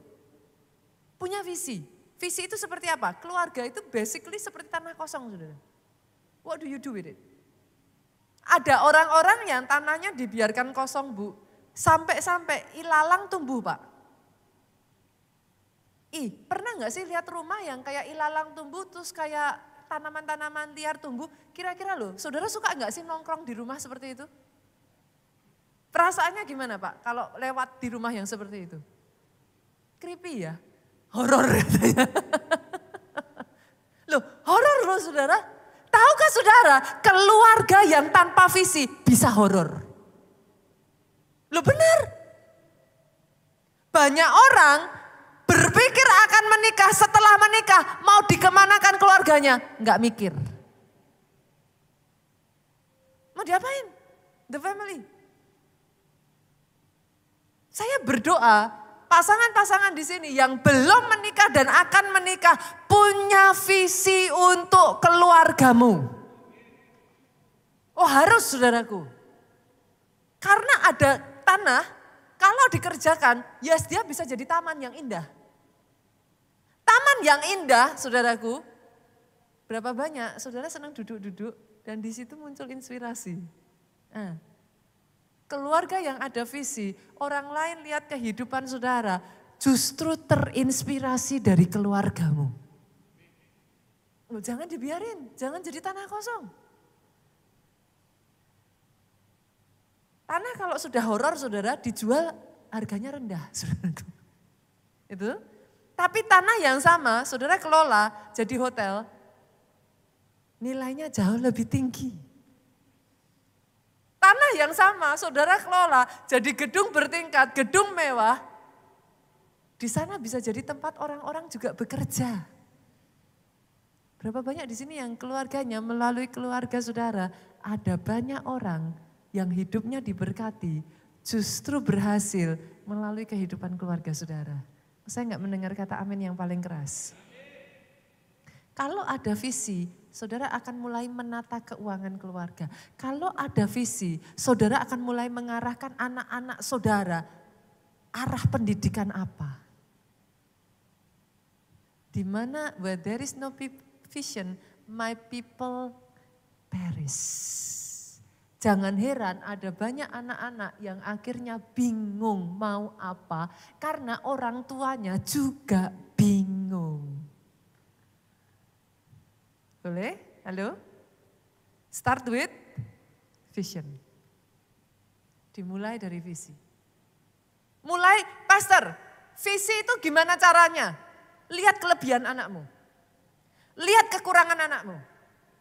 Punya visi. Visi itu seperti apa? Keluarga itu basically seperti tanah kosong saudara. What do you do with it? Ada orang-orang yang tanahnya dibiarkan kosong bu, sampai-sampai ilalang tumbuh pak. Pernah gak sih lihat rumah yang kayak ilalang tumbuh terus kayak tanaman-tanaman liar tumbuh? Kira-kira loh, saudara suka gak sih nongkrong di rumah seperti itu? Perasaannya gimana pak kalau lewat di rumah yang seperti itu? Creepy ya? Horor katanya. Loh horor loh saudara. Tahukah saudara keluarga yang tanpa visi bisa horor? Loh benar. Banyak orang berpikir akan menikah, setelah menikah mau dikemanakan keluarganya, enggak mikir. Mau diapain? The family. Saya berdoa pasangan-pasangan di sini yang belum menikah dan akan menikah punya visi untuk keluargamu. Oh harus saudaraku. Karena ada tanah, kalau dikerjakan, yes dia bisa jadi taman yang indah. Taman yang indah, saudaraku, berapa banyak saudara senang duduk-duduk dan di situ muncul inspirasi. Nah, keluarga yang ada visi, orang lain lihat kehidupan saudara, justru terinspirasi dari keluargamu. Jangan dibiarin, jangan jadi tanah kosong. Tanah kalau sudah horor saudara dijual harganya rendah. Saudaraku. Itu. Tapi tanah yang sama saudara kelola jadi hotel, nilainya jauh lebih tinggi. Tanah yang sama saudara kelola jadi gedung bertingkat, gedung mewah. Di sana bisa jadi tempat orang-orang juga bekerja. Berapa banyak di sini yang keluarganya melalui keluarga saudara, ada banyak orang yang hidupnya diberkati, justru berhasil melalui kehidupan keluarga saudara. Saya enggak mendengar kata amin yang paling keras. Kalau ada visi, saudara akan mulai menata keuangan keluarga. Kalau ada visi, saudara akan mulai mengarahkan anak-anak saudara, arah pendidikan apa. Di mana where there is no vision, my people perish. Jangan heran ada banyak anak-anak yang akhirnya bingung mau apa karena orang tuanya juga bingung. Boleh? Halo? Start with vision. Dimulai dari visi. Mulai, pastor, visi itu gimana caranya? Lihat kelebihan anakmu. Lihat kekurangan anakmu.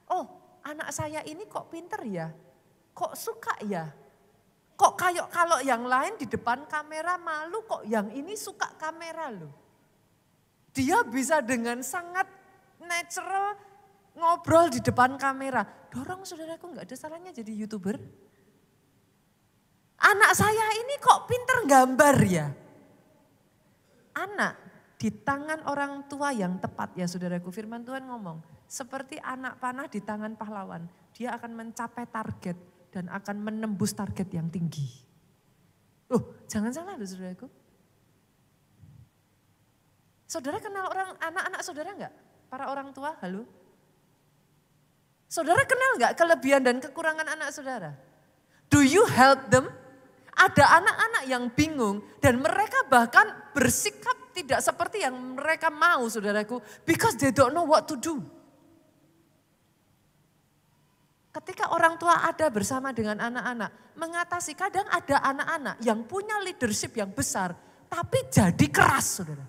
Oh, anak saya ini kok pinter ya? Kok suka ya? Kok kayak kalau yang lain di depan kamera malu, kok yang ini suka kamera loh. Dia bisa dengan sangat natural ngobrol di depan kamera. Dorong saudaraku, nggak ada salahnya jadi YouTuber. Anak saya ini kok pinter gambar ya? Anak di tangan orang tua yang tepat ya saudaraku, firman Tuhan ngomong. Seperti anak panah di tangan pahlawan, dia akan mencapai target dan akan menembus target yang tinggi. Jangan salah loh saudaraku. Saudara kenal orang anak-anak saudara enggak? Para orang tua, halo? Saudara kenal enggak kelebihan dan kekurangan anak saudara? Do you help them? Ada anak-anak yang bingung dan mereka bahkan bersikap tidak seperti yang mereka mau saudaraku. Because they don't know what to do. Ketika orang tua ada bersama dengan anak-anak, mengatasi kadang ada anak-anak yang punya leadership yang besar, tapi jadi keras saudara.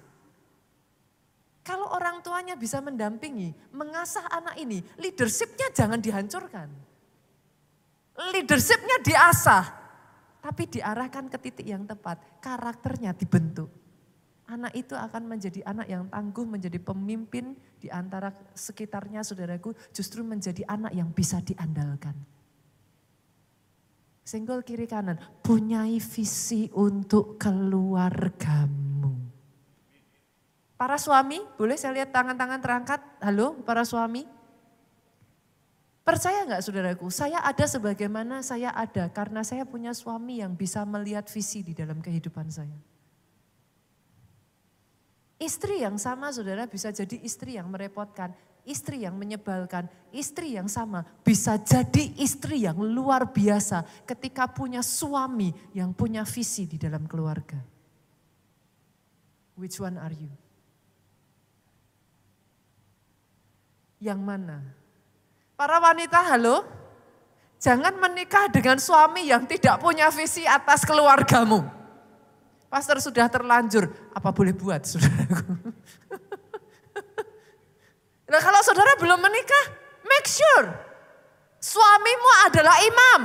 Kalau orang tuanya bisa mendampingi, mengasah anak ini, leadershipnya jangan dihancurkan. Leadershipnya diasah, tapi diarahkan ke titik yang tepat, karakternya dibentuk. Anak itu akan menjadi anak yang tangguh, menjadi pemimpin di antara sekitarnya saudaraku, justru menjadi anak yang bisa diandalkan. Senggol kiri kanan, punyai visi untuk keluargamu. Para suami, boleh saya lihat tangan-tangan terangkat? Halo para suami? Percaya enggak saudaraku, saya ada sebagaimana saya ada karena saya punya suami yang bisa melihat visi di dalam kehidupan saya. Istri yang sama saudara bisa jadi istri yang merepotkan, istri yang menyebalkan, istri yang sama bisa jadi istri yang luar biasa ketika punya suami yang punya visi di dalam keluarga. Which one are you? Yang mana? Para wanita, halo? Jangan menikah dengan suami yang tidak punya visi atas keluargamu. Pastor sudah terlanjur, apa boleh buat saudaraku? Nah kalau saudara belum menikah, make sure suamimu adalah imam.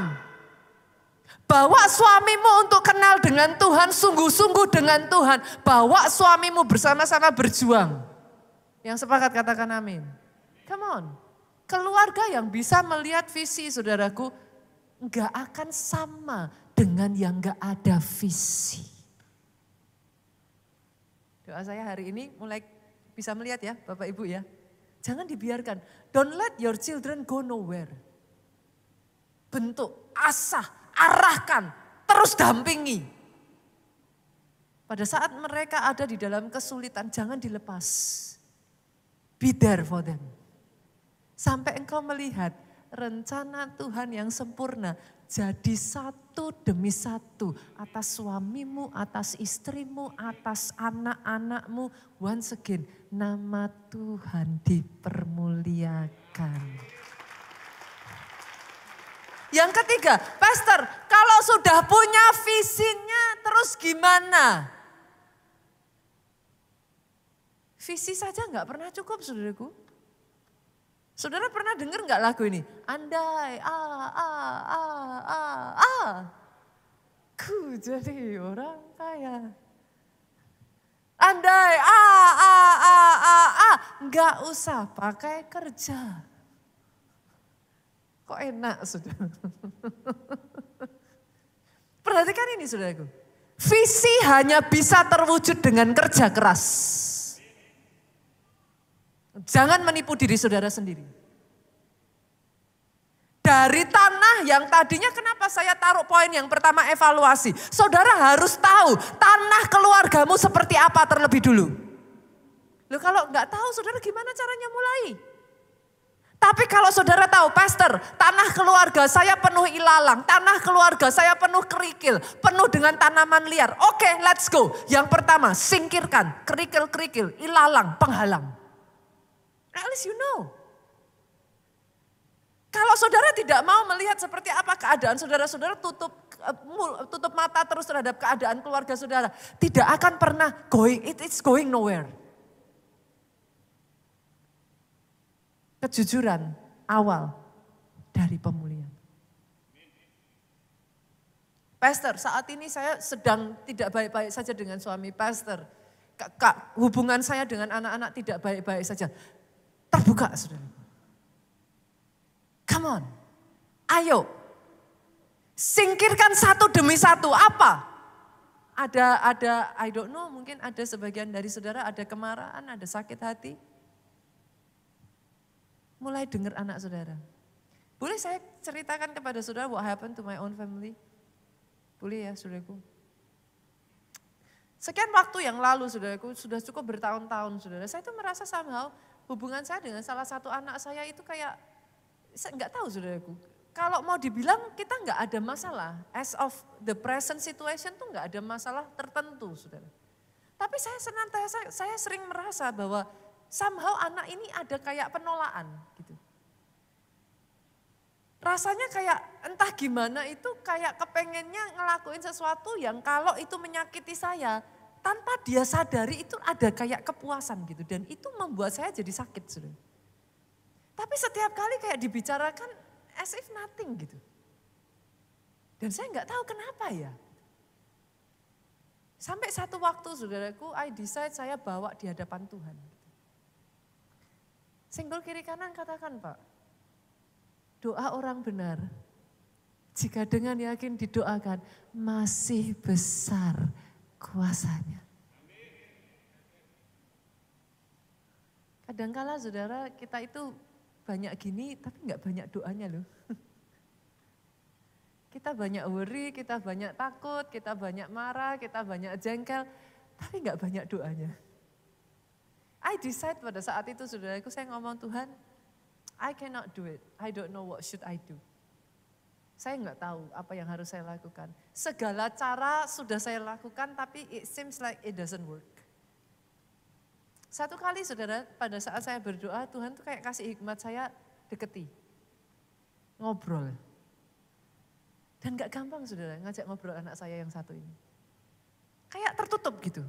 Bawa suamimu untuk kenal dengan Tuhan, sungguh-sungguh dengan Tuhan. Bawa suamimu bersama-sama berjuang. Yang sepakat katakan amin. Come on. Keluarga yang bisa melihat visi saudaraku, enggak akan sama dengan yang enggak ada visi. Doa saya hari ini mulai bisa melihat ya Bapak Ibu ya. Jangan dibiarkan. Don't let your children go nowhere. Bentuk, asah, arahkan. terus dampingi. Pada saat mereka ada di dalam kesulitan, jangan dilepas. Be there for them. Sampai engkau melihat rencana Tuhan yang sempurna jadi satu demi satu atas suamimu, atas istrimu, atas anak-anakmu. Once again, nama Tuhan dipermuliakan. Yang ketiga, Pastor, kalau sudah punya visinya terus gimana? Visi saja nggak pernah cukup, saudaraku. Saudara pernah dengar nggak lagu ini? Andai, ku jadi orang kaya. Andai, nggak usah pakai kerja. Kok enak, saudara? Perhatikan ini, saudaraku. Visi hanya bisa terwujud dengan kerja keras. Jangan menipu diri saudara sendiri. Dari tanah yang tadinya, kenapa saya taruh poin yang pertama evaluasi. Saudara harus tahu tanah keluargamu seperti apa terlebih dulu. Loh, kalau nggak tahu saudara gimana caranya mulai? Tapi kalau saudara tahu, Pastor, tanah keluarga saya penuh ilalang, tanah keluarga saya penuh kerikil, penuh dengan tanaman liar. Oke, let's go. Yang pertama, singkirkan kerikil-kerikil, ilalang, penghalang. At least you know. Kalau saudara tidak mau melihat seperti apa keadaan saudara-saudara, tutup mata terus terhadap keadaan keluarga saudara, tidak akan pernah it's going nowhere. Kejujuran awal dari pemulihan. Pastor, saat ini saya sedang tidak baik-baik saja dengan suami Pastor. Hubungan saya dengan anak-anak tidak baik-baik saja. Terbuka, saudara. Come on, ayo. Singkirkan satu demi satu. Apa? Ada, I don't know, mungkin ada sebagian dari saudara ada kemarahan, ada sakit hati. Mulai dengar anak saudara. Boleh saya ceritakan kepada saudara what happened to my own family? Boleh ya, saudaraku? Sekian waktu yang lalu, saudaraku, sudah cukup bertahun-tahun, saudara. Saya itu merasa somehow hubungan saya dengan salah satu anak saya itu kayak, saya nggak tahu, saudaraku. Kalau mau dibilang kita nggak ada masalah. As of the present situation tuh nggak ada masalah tertentu, saudara. Tapi saya sering merasa bahwa somehow anak ini ada kayak penolakan gitu. Rasanya kayak entah gimana itu kayak kepengennya ngelakuin sesuatu yang kalau itu menyakiti saya, tanpa dia sadari itu ada kayak kepuasan gitu. Dan itu membuat saya jadi sakit, saudara. Tapi setiap kali kayak dibicarakan as if nothing gitu. Dan saya nggak tahu kenapa ya. Sampai satu waktu, saudaraku, I decide saya bawa di hadapan Tuhan. Senggol kiri kanan katakan, Pak, doa orang benar, jika dengan yakin didoakan, masih besar kuasanya. Kadangkala saudara kita itu banyak gini tapi nggak banyak doanya loh. Kita banyak worry, kita banyak takut, kita banyak marah, kita banyak jengkel, tapi nggak banyak doanya. I decide pada saat itu, saudaraku, saya ngomong, Tuhan, I cannot do it. I don't know what should I do. Saya nggak tahu apa yang harus saya lakukan. Segala cara sudah saya lakukan tapi it seems like it doesn't work. Satu kali, saudara, pada saat saya berdoa, Tuhan tuh kayak kasih hikmat, saya deketi. Ngobrol. Dan gak gampang, saudara, ngajak ngobrol anak saya yang satu ini. Kayak tertutup gitu.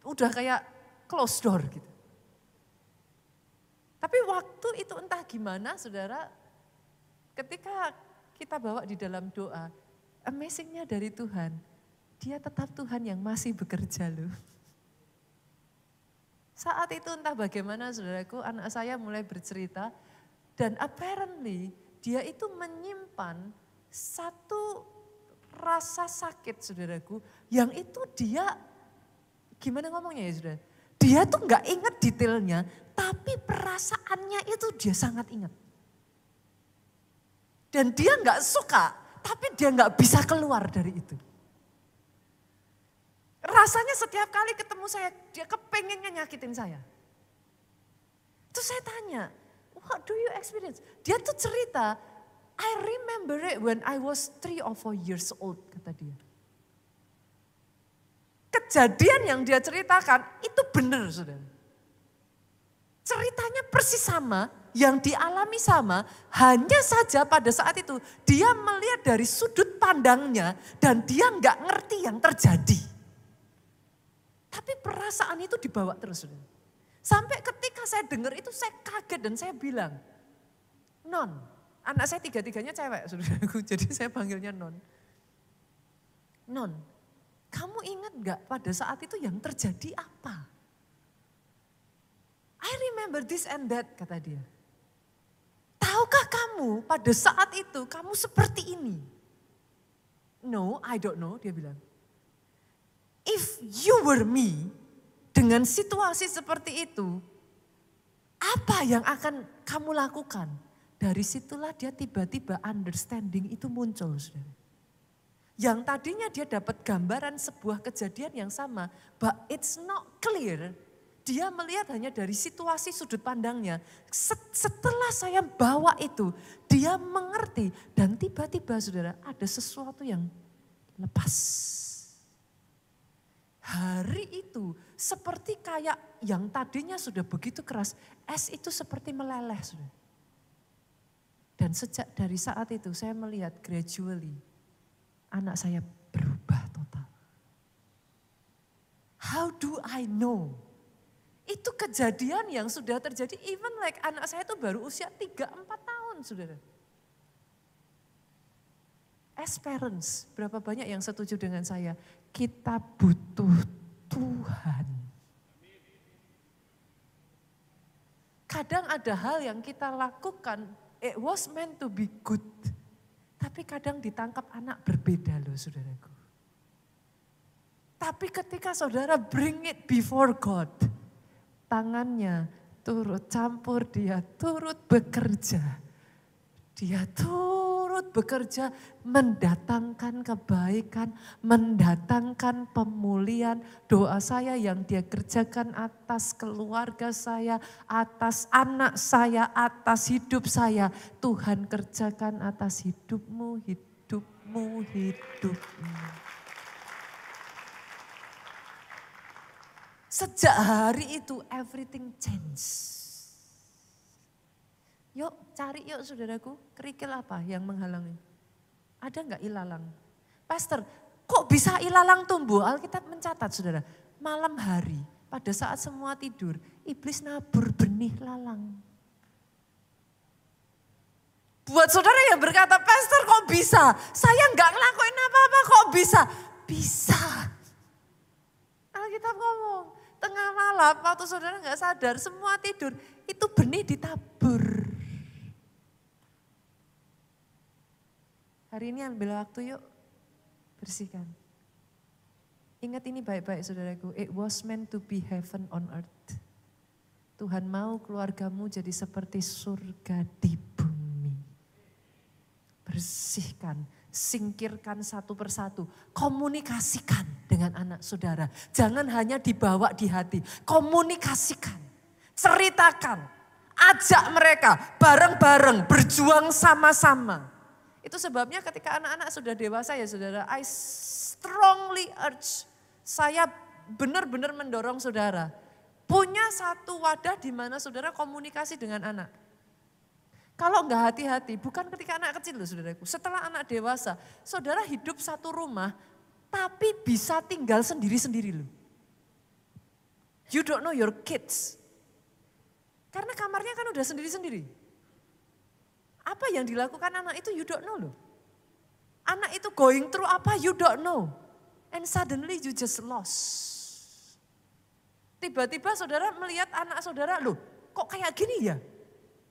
Udah kayak close door gitu. Tapi waktu itu entah gimana, saudara, ketika kita bawa di dalam doa, amazingnya dari Tuhan, dia tetap Tuhan yang masih bekerja loh. Saat itu entah bagaimana, saudaraku, anak saya mulai bercerita, dan apparently dia itu menyimpan satu rasa sakit, saudaraku, yang itu dia, gimana ngomongnya ya, saudara? Dia tuh gak ingat detailnya, tapi perasaannya itu dia sangat ingat. Dan dia gak suka, tapi dia gak bisa keluar dari itu. Rasanya setiap kali ketemu saya, dia kepengennya nyakitin saya. Terus saya tanya, what do you experience? Dia tuh cerita, I remember it when I was 3 or 4 years old, kata dia. Kejadian yang dia ceritakan itu benar, saudara. Ceritanya persis sama, yang dialami sama, hanya saja pada saat itu dia melihat dari sudut pandangnya dan dia nggak ngerti yang terjadi. Tapi perasaan itu dibawa terus, saudara. Sampai ketika saya dengar itu saya kaget dan saya bilang, Non, anak saya tiga-tiganya cewek, saudaraku, jadi saya panggilnya Non. Non, kamu ingat gak pada saat itu yang terjadi apa? I remember this and that, kata dia. Tahukah kamu pada saat itu kamu seperti ini? No, I don't know, dia bilang. If you were me, dengan situasi seperti itu, apa yang akan kamu lakukan? Dari situlah dia tiba-tiba understanding itu muncul, saudara. Yang tadinya dia dapat gambaran sebuah kejadian yang sama, but it's not clear. Dia melihat hanya dari situasi sudut pandangnya. Setelah saya bawa itu, dia mengerti dan tiba-tiba saudara ada sesuatu yang lepas. Hari itu seperti kayak yang tadinya sudah begitu keras, es itu seperti meleleh, saudara. Dan sejak dari saat itu saya melihat gradually anak saya berubah total. How do I know? Itu kejadian yang sudah terjadi even like anak saya itu baru usia 3-4 tahun, saudara. As parents, berapa banyak yang setuju dengan saya? Kita butuh Tuhan. Kadang ada hal yang kita lakukan, it was meant to be good. Tapi kadang ditangkap anak berbeda loh, saudaraku. Tapi ketika saudara bring it before God, tangannya turut campur, dia turut bekerja. Dia turut bekerja mendatangkan kebaikan, mendatangkan pemulihan. Doa saya yang dia kerjakan atas keluarga saya, atas anak saya, atas hidup saya. Tuhan kerjakan atas hidupmu, hidupmu, hidupmu. Sejak hari itu everything change. Yuk cari yuk saudaraku, kerikil apa yang menghalangi? Ada enggak ilalang? Pastor, kok bisa ilalang tumbuh? Alkitab mencatat saudara, malam hari pada saat semua tidur, iblis nabur benih lalang. Buat saudara yang berkata, Pastor kok bisa? Saya enggak ngelakuin apa-apa kok bisa? Bisa. Alkitab ngomong, tengah malam waktu saudara enggak sadar, semua tidur, itu benih ditabur. Hari ini ambil waktu yuk, bersihkan. Ingat ini baik-baik saudaraku, it was meant to be heaven on earth. Tuhan mau keluargamu jadi seperti surga di bumi. Bersihkan, singkirkan satu persatu, komunikasikan dengan anak saudara. Jangan hanya dibawa di hati, komunikasikan, ceritakan, ajak mereka bareng-bareng berjuang sama-sama. Itu sebabnya ketika anak-anak sudah dewasa ya saudara, I strongly urge, saya benar-benar mendorong saudara, punya satu wadah di mana saudara komunikasi dengan anak. Kalau enggak hati-hati, bukan ketika anak kecil loh saudaraku, setelah anak dewasa, saudara hidup satu rumah, tapi bisa tinggal sendiri-sendiri loh. You don't know your kids. Karena kamarnya kan udah sendiri-sendiri. Apa yang dilakukan anak itu you don't know loh. Anak itu going through apa you don't know. And suddenly you just lost. Tiba-tiba saudara melihat anak saudara, loh kok kayak gini ya?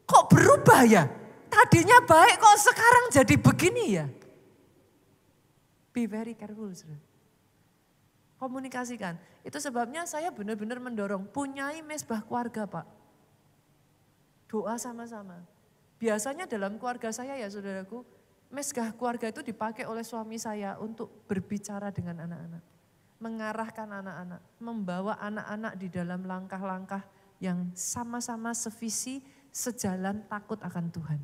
Kok berubah ya? Tadinya baik kok sekarang jadi begini ya? Be very careful saudara. Komunikasikan. Itu sebabnya saya benar-benar mendorong, punyai mesbah keluarga Pak. Doa sama-sama. Biasanya dalam keluarga saya ya saudaraku, mesbah keluarga itu dipakai oleh suami saya untuk berbicara dengan anak-anak. mengarahkan anak-anak, membawa anak-anak di dalam langkah-langkah yang sama-sama sevisi, sejalan, takut akan Tuhan.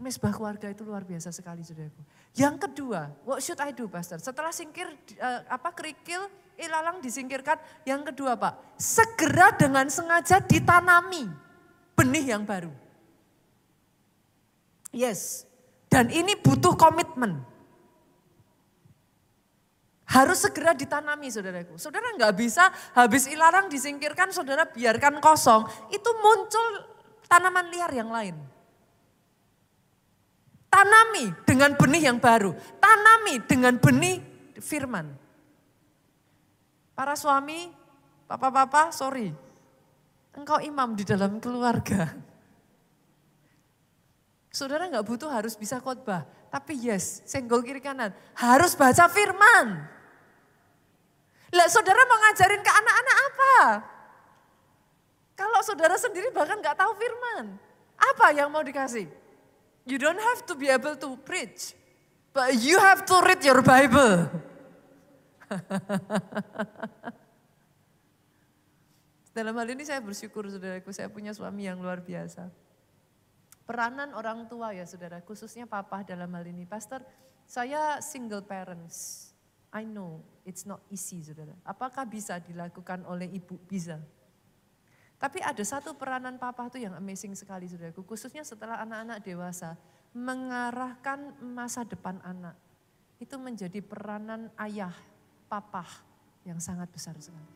Mesbah keluarga itu luar biasa sekali, saudaraku. Yang kedua, what should I do, Pastor? Setelah kerikil, ilalang disingkirkan, yang kedua Pak, segera dengan sengaja ditanami benih yang baru. Yes, dan ini butuh komitmen. Harus segera ditanami, saudaraku. Saudara nggak bisa habis ilalang disingkirkan, saudara biarkan kosong, itu muncul tanaman liar yang lain. Tanami dengan benih yang baru. Tanami dengan benih firman. Para suami, papa-papa, sorry. Engkau imam di dalam keluarga. Saudara gak butuh harus bisa khotbah. Tapi yes, senggol kiri kanan. Harus baca firman. Lah saudara mau ngajarin ke anak-anak apa? Kalau saudara sendiri bahkan gak tahu firman. Apa yang mau dikasih? You don't have to be able to preach, but you have to read your Bible. Dalam hal ini saya bersyukur, saudaraku, saya punya suami yang luar biasa. Peranan orang tua ya saudara, khususnya papa dalam hal ini. Pastor, saya single parents. I know it's not easy, saudara. Apakah bisa dilakukan oleh ibu? Bisa. Tapi ada satu peranan papa itu yang amazing sekali, saudaraku. Khususnya setelah anak-anak dewasa, mengarahkan masa depan anak. Itu menjadi peranan ayah, papa yang sangat besar sekali.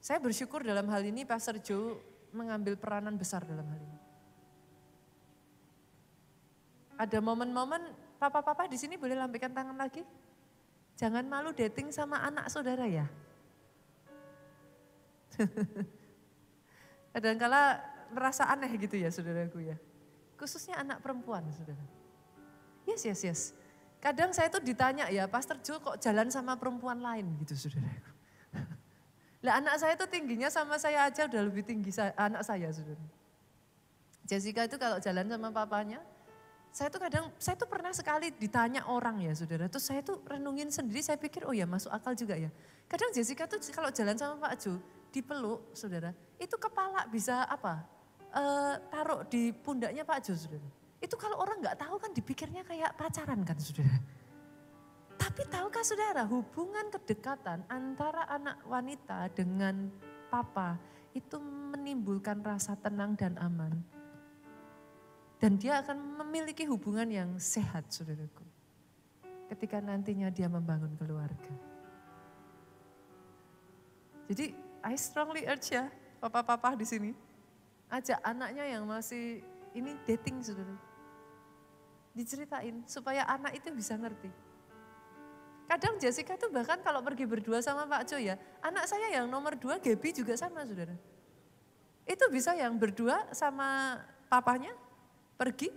Saya bersyukur dalam hal ini Pastor Joe mengambil peranan besar dalam hal ini. Ada momen-momen papa-papa di sini boleh lambaikan tangan lagi. Jangan malu dating sama anak saudara ya. Kadang-kala merasa aneh gitu ya saudaraku ya. Khususnya anak perempuan saudara. Yes. Kadang saya tuh ditanya ya, Pastor Jo kok jalan sama perempuan lain gitu saudaraku. Lah anak saya tuh tingginya sama saya aja udah lebih tinggi anak saya saudara. Jessica itu kalau jalan sama papanya, saya tuh pernah sekali ditanya orang ya saudara. Terus saya tuh renungin sendiri, saya pikir oh ya masuk akal juga ya. Kadang Jessica tuh kalau jalan sama Pak Jo, dipeluk saudara, itu kepala bisa taruh di pundaknya Pak Jo saudara. Itu kalau orang gak tahu kan dipikirnya kayak pacaran kan saudara. Tapi tahukah saudara hubungan kedekatan antara anak wanita dengan papa itu menimbulkan rasa tenang dan aman. Dan dia akan memiliki hubungan yang sehat saudaraku. Ketika nantinya dia membangun keluarga. Jadi I strongly urge ya, papa-papa di sini, ajak anaknya yang masih ini dating saudara. Diceritain supaya anak itu bisa ngerti. Kadang Jessica tuh bahkan kalau pergi berdua sama Pak Jo ya, anak saya yang nomor 2 Gaby juga sama saudara. Itu bisa yang berdua sama papanya pergi,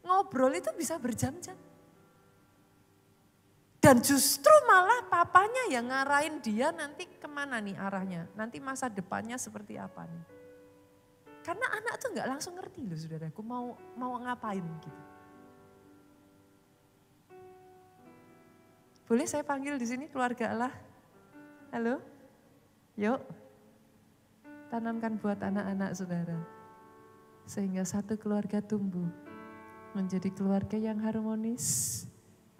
ngobrol itu bisa berjam-jam. Dan justru malah papanya yang ngarahin dia nanti kemana nih arahnya. Nanti masa depannya seperti apa nih. Karena anak tuh gak langsung ngerti loh saudaraku mau ngapain gitu. Boleh saya panggil di sini keluarga Allah? Halo? Yuk. Tanamkan buat anak-anak saudara. Sehingga satu keluarga tumbuh. Menjadi keluarga yang harmonis.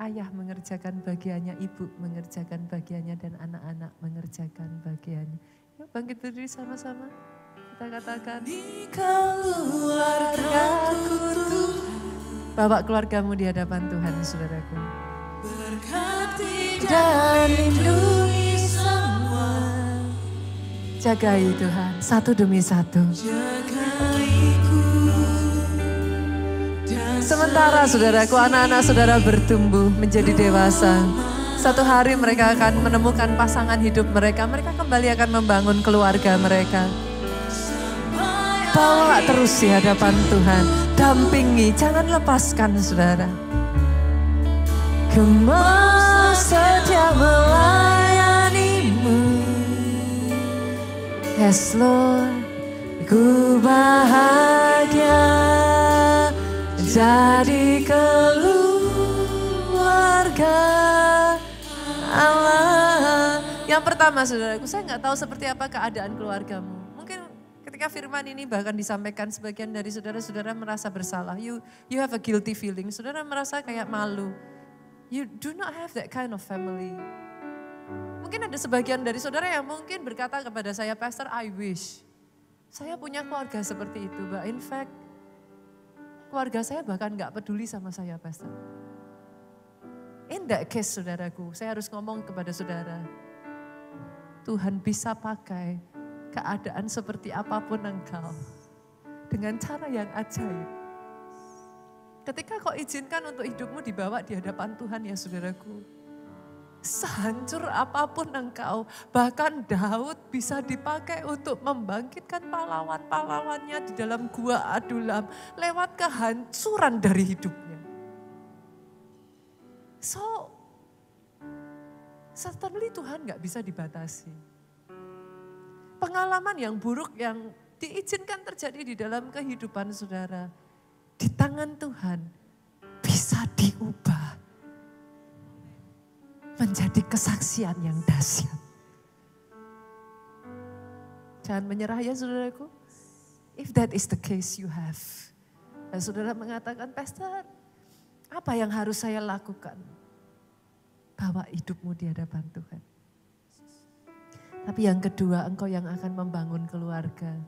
Ayah mengerjakan bagiannya, ibu mengerjakan bagiannya, dan anak-anak mengerjakan bagiannya. Yuk bangkit berdiri sama-sama. Kita katakan, di keluargaku Tuhan. Bawa keluargamu di hadapan Tuhan, saudaraku. Berkati dan lindungi semua. Jagai Tuhan, satu demi satu. Jagaiku. Sementara saudaraku, anak-anak saudara bertumbuh menjadi dewasa. Satu hari mereka akan menemukan pasangan hidup mereka. Mereka kembali akan membangun keluarga mereka. Bawa terus di hadapan Tuhan. Dampingi, jangan lepaskan saudara. Kemau setia melayanimu. Yes Lord, ku bahagia jadi keluarga Yang pertama saudaraku, saya nggak tahu seperti apa keadaan keluargamu. Mungkin ketika firman ini bahkan disampaikan sebagian dari saudara-saudara merasa bersalah. You have a guilty feeling, saudara merasa kayak malu. You do not have that kind of family. Mungkin ada sebagian dari saudara yang mungkin berkata kepada saya, Pastor, I wish saya punya keluarga seperti itu. But in fact, keluarga saya bahkan gak peduli sama saya, Pastor. In that case, saudaraku, saya harus ngomong kepada saudara, Tuhan bisa pakai keadaan seperti apapun engkau dengan cara yang ajaib. Ketika kau izinkan untuk hidupmu dibawa di hadapan Tuhan ya saudaraku. Sehancur apapun engkau, bahkan Daud bisa dipakai untuk membangkitkan pahlawan-pahlawannya di dalam gua Adulam lewat kehancuran dari hidupnya. So, certainly Tuhan gak bisa dibatasi. Pengalaman yang buruk yang diizinkan terjadi di dalam kehidupan saudara, di tangan Tuhan bisa diubah menjadi kesaksian yang dahsyat. Jangan menyerah ya saudaraku. If that is the case you have. Dan saudara mengatakan, Pastor, apa yang harus saya lakukan? Bawa hidupmu di hadapan Tuhan. Tapi yang kedua, engkau yang akan membangun keluarga.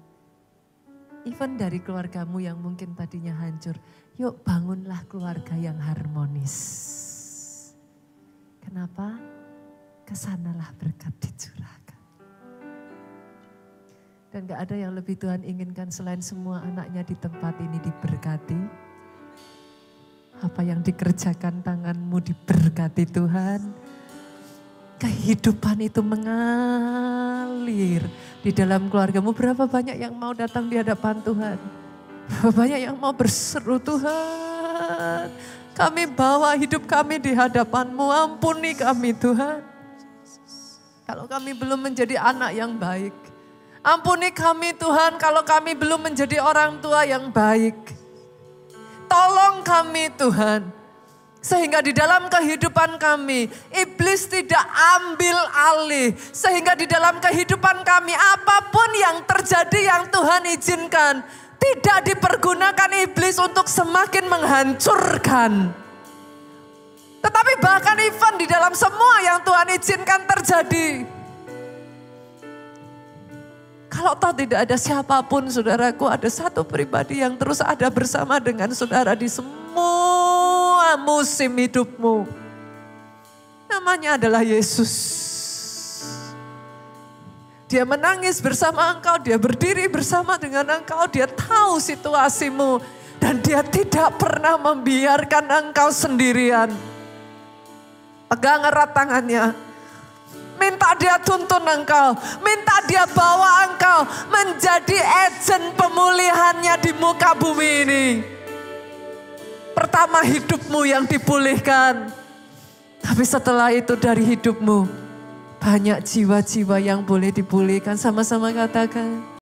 Even dari keluargamu yang mungkin tadinya hancur. Yuk bangunlah keluarga yang harmonis. Kenapa? Kesanalah berkat dicurahkan. Dan gak ada yang lebih Tuhan inginkan selain semua anaknya di tempat ini diberkati. Apa yang dikerjakan tanganmu diberkati Tuhan. Kehidupan itu mengalir di dalam keluargamu. Berapa banyak yang mau datang di hadapan Tuhan. Berapa banyak yang mau berseru, Tuhan, kami bawa hidup kami di hadapan-Mu, ampuni kami Tuhan. Kalau kami belum menjadi anak yang baik. Ampuni kami Tuhan kalau kami belum menjadi orang tua yang baik. Tolong kami Tuhan. Sehingga di dalam kehidupan kami, iblis tidak ambil alih. Sehingga di dalam kehidupan kami, apapun yang terjadi yang Tuhan izinkan, tidak dipergunakan iblis untuk semakin menghancurkan. Tetapi bahkan even di dalam semua yang Tuhan izinkan terjadi. Kalau toh tidak ada siapapun saudaraku, ada satu pribadi yang terus ada bersama dengan saudara di semua musim hidupmu. Namanya adalah Yesus. Dia menangis bersama engkau, dia berdiri bersama dengan engkau, dia tahu situasimu. Dan dia tidak pernah membiarkan engkau sendirian. Pegang erat tangannya. Minta dia tuntun engkau, minta dia bawa engkau menjadi agen pemulihannya di muka bumi ini. Pertama hidupmu yang dipulihkan. Tapi setelah itu dari hidupmu, banyak jiwa-jiwa yang boleh dipulihkan. Sama-sama katakan.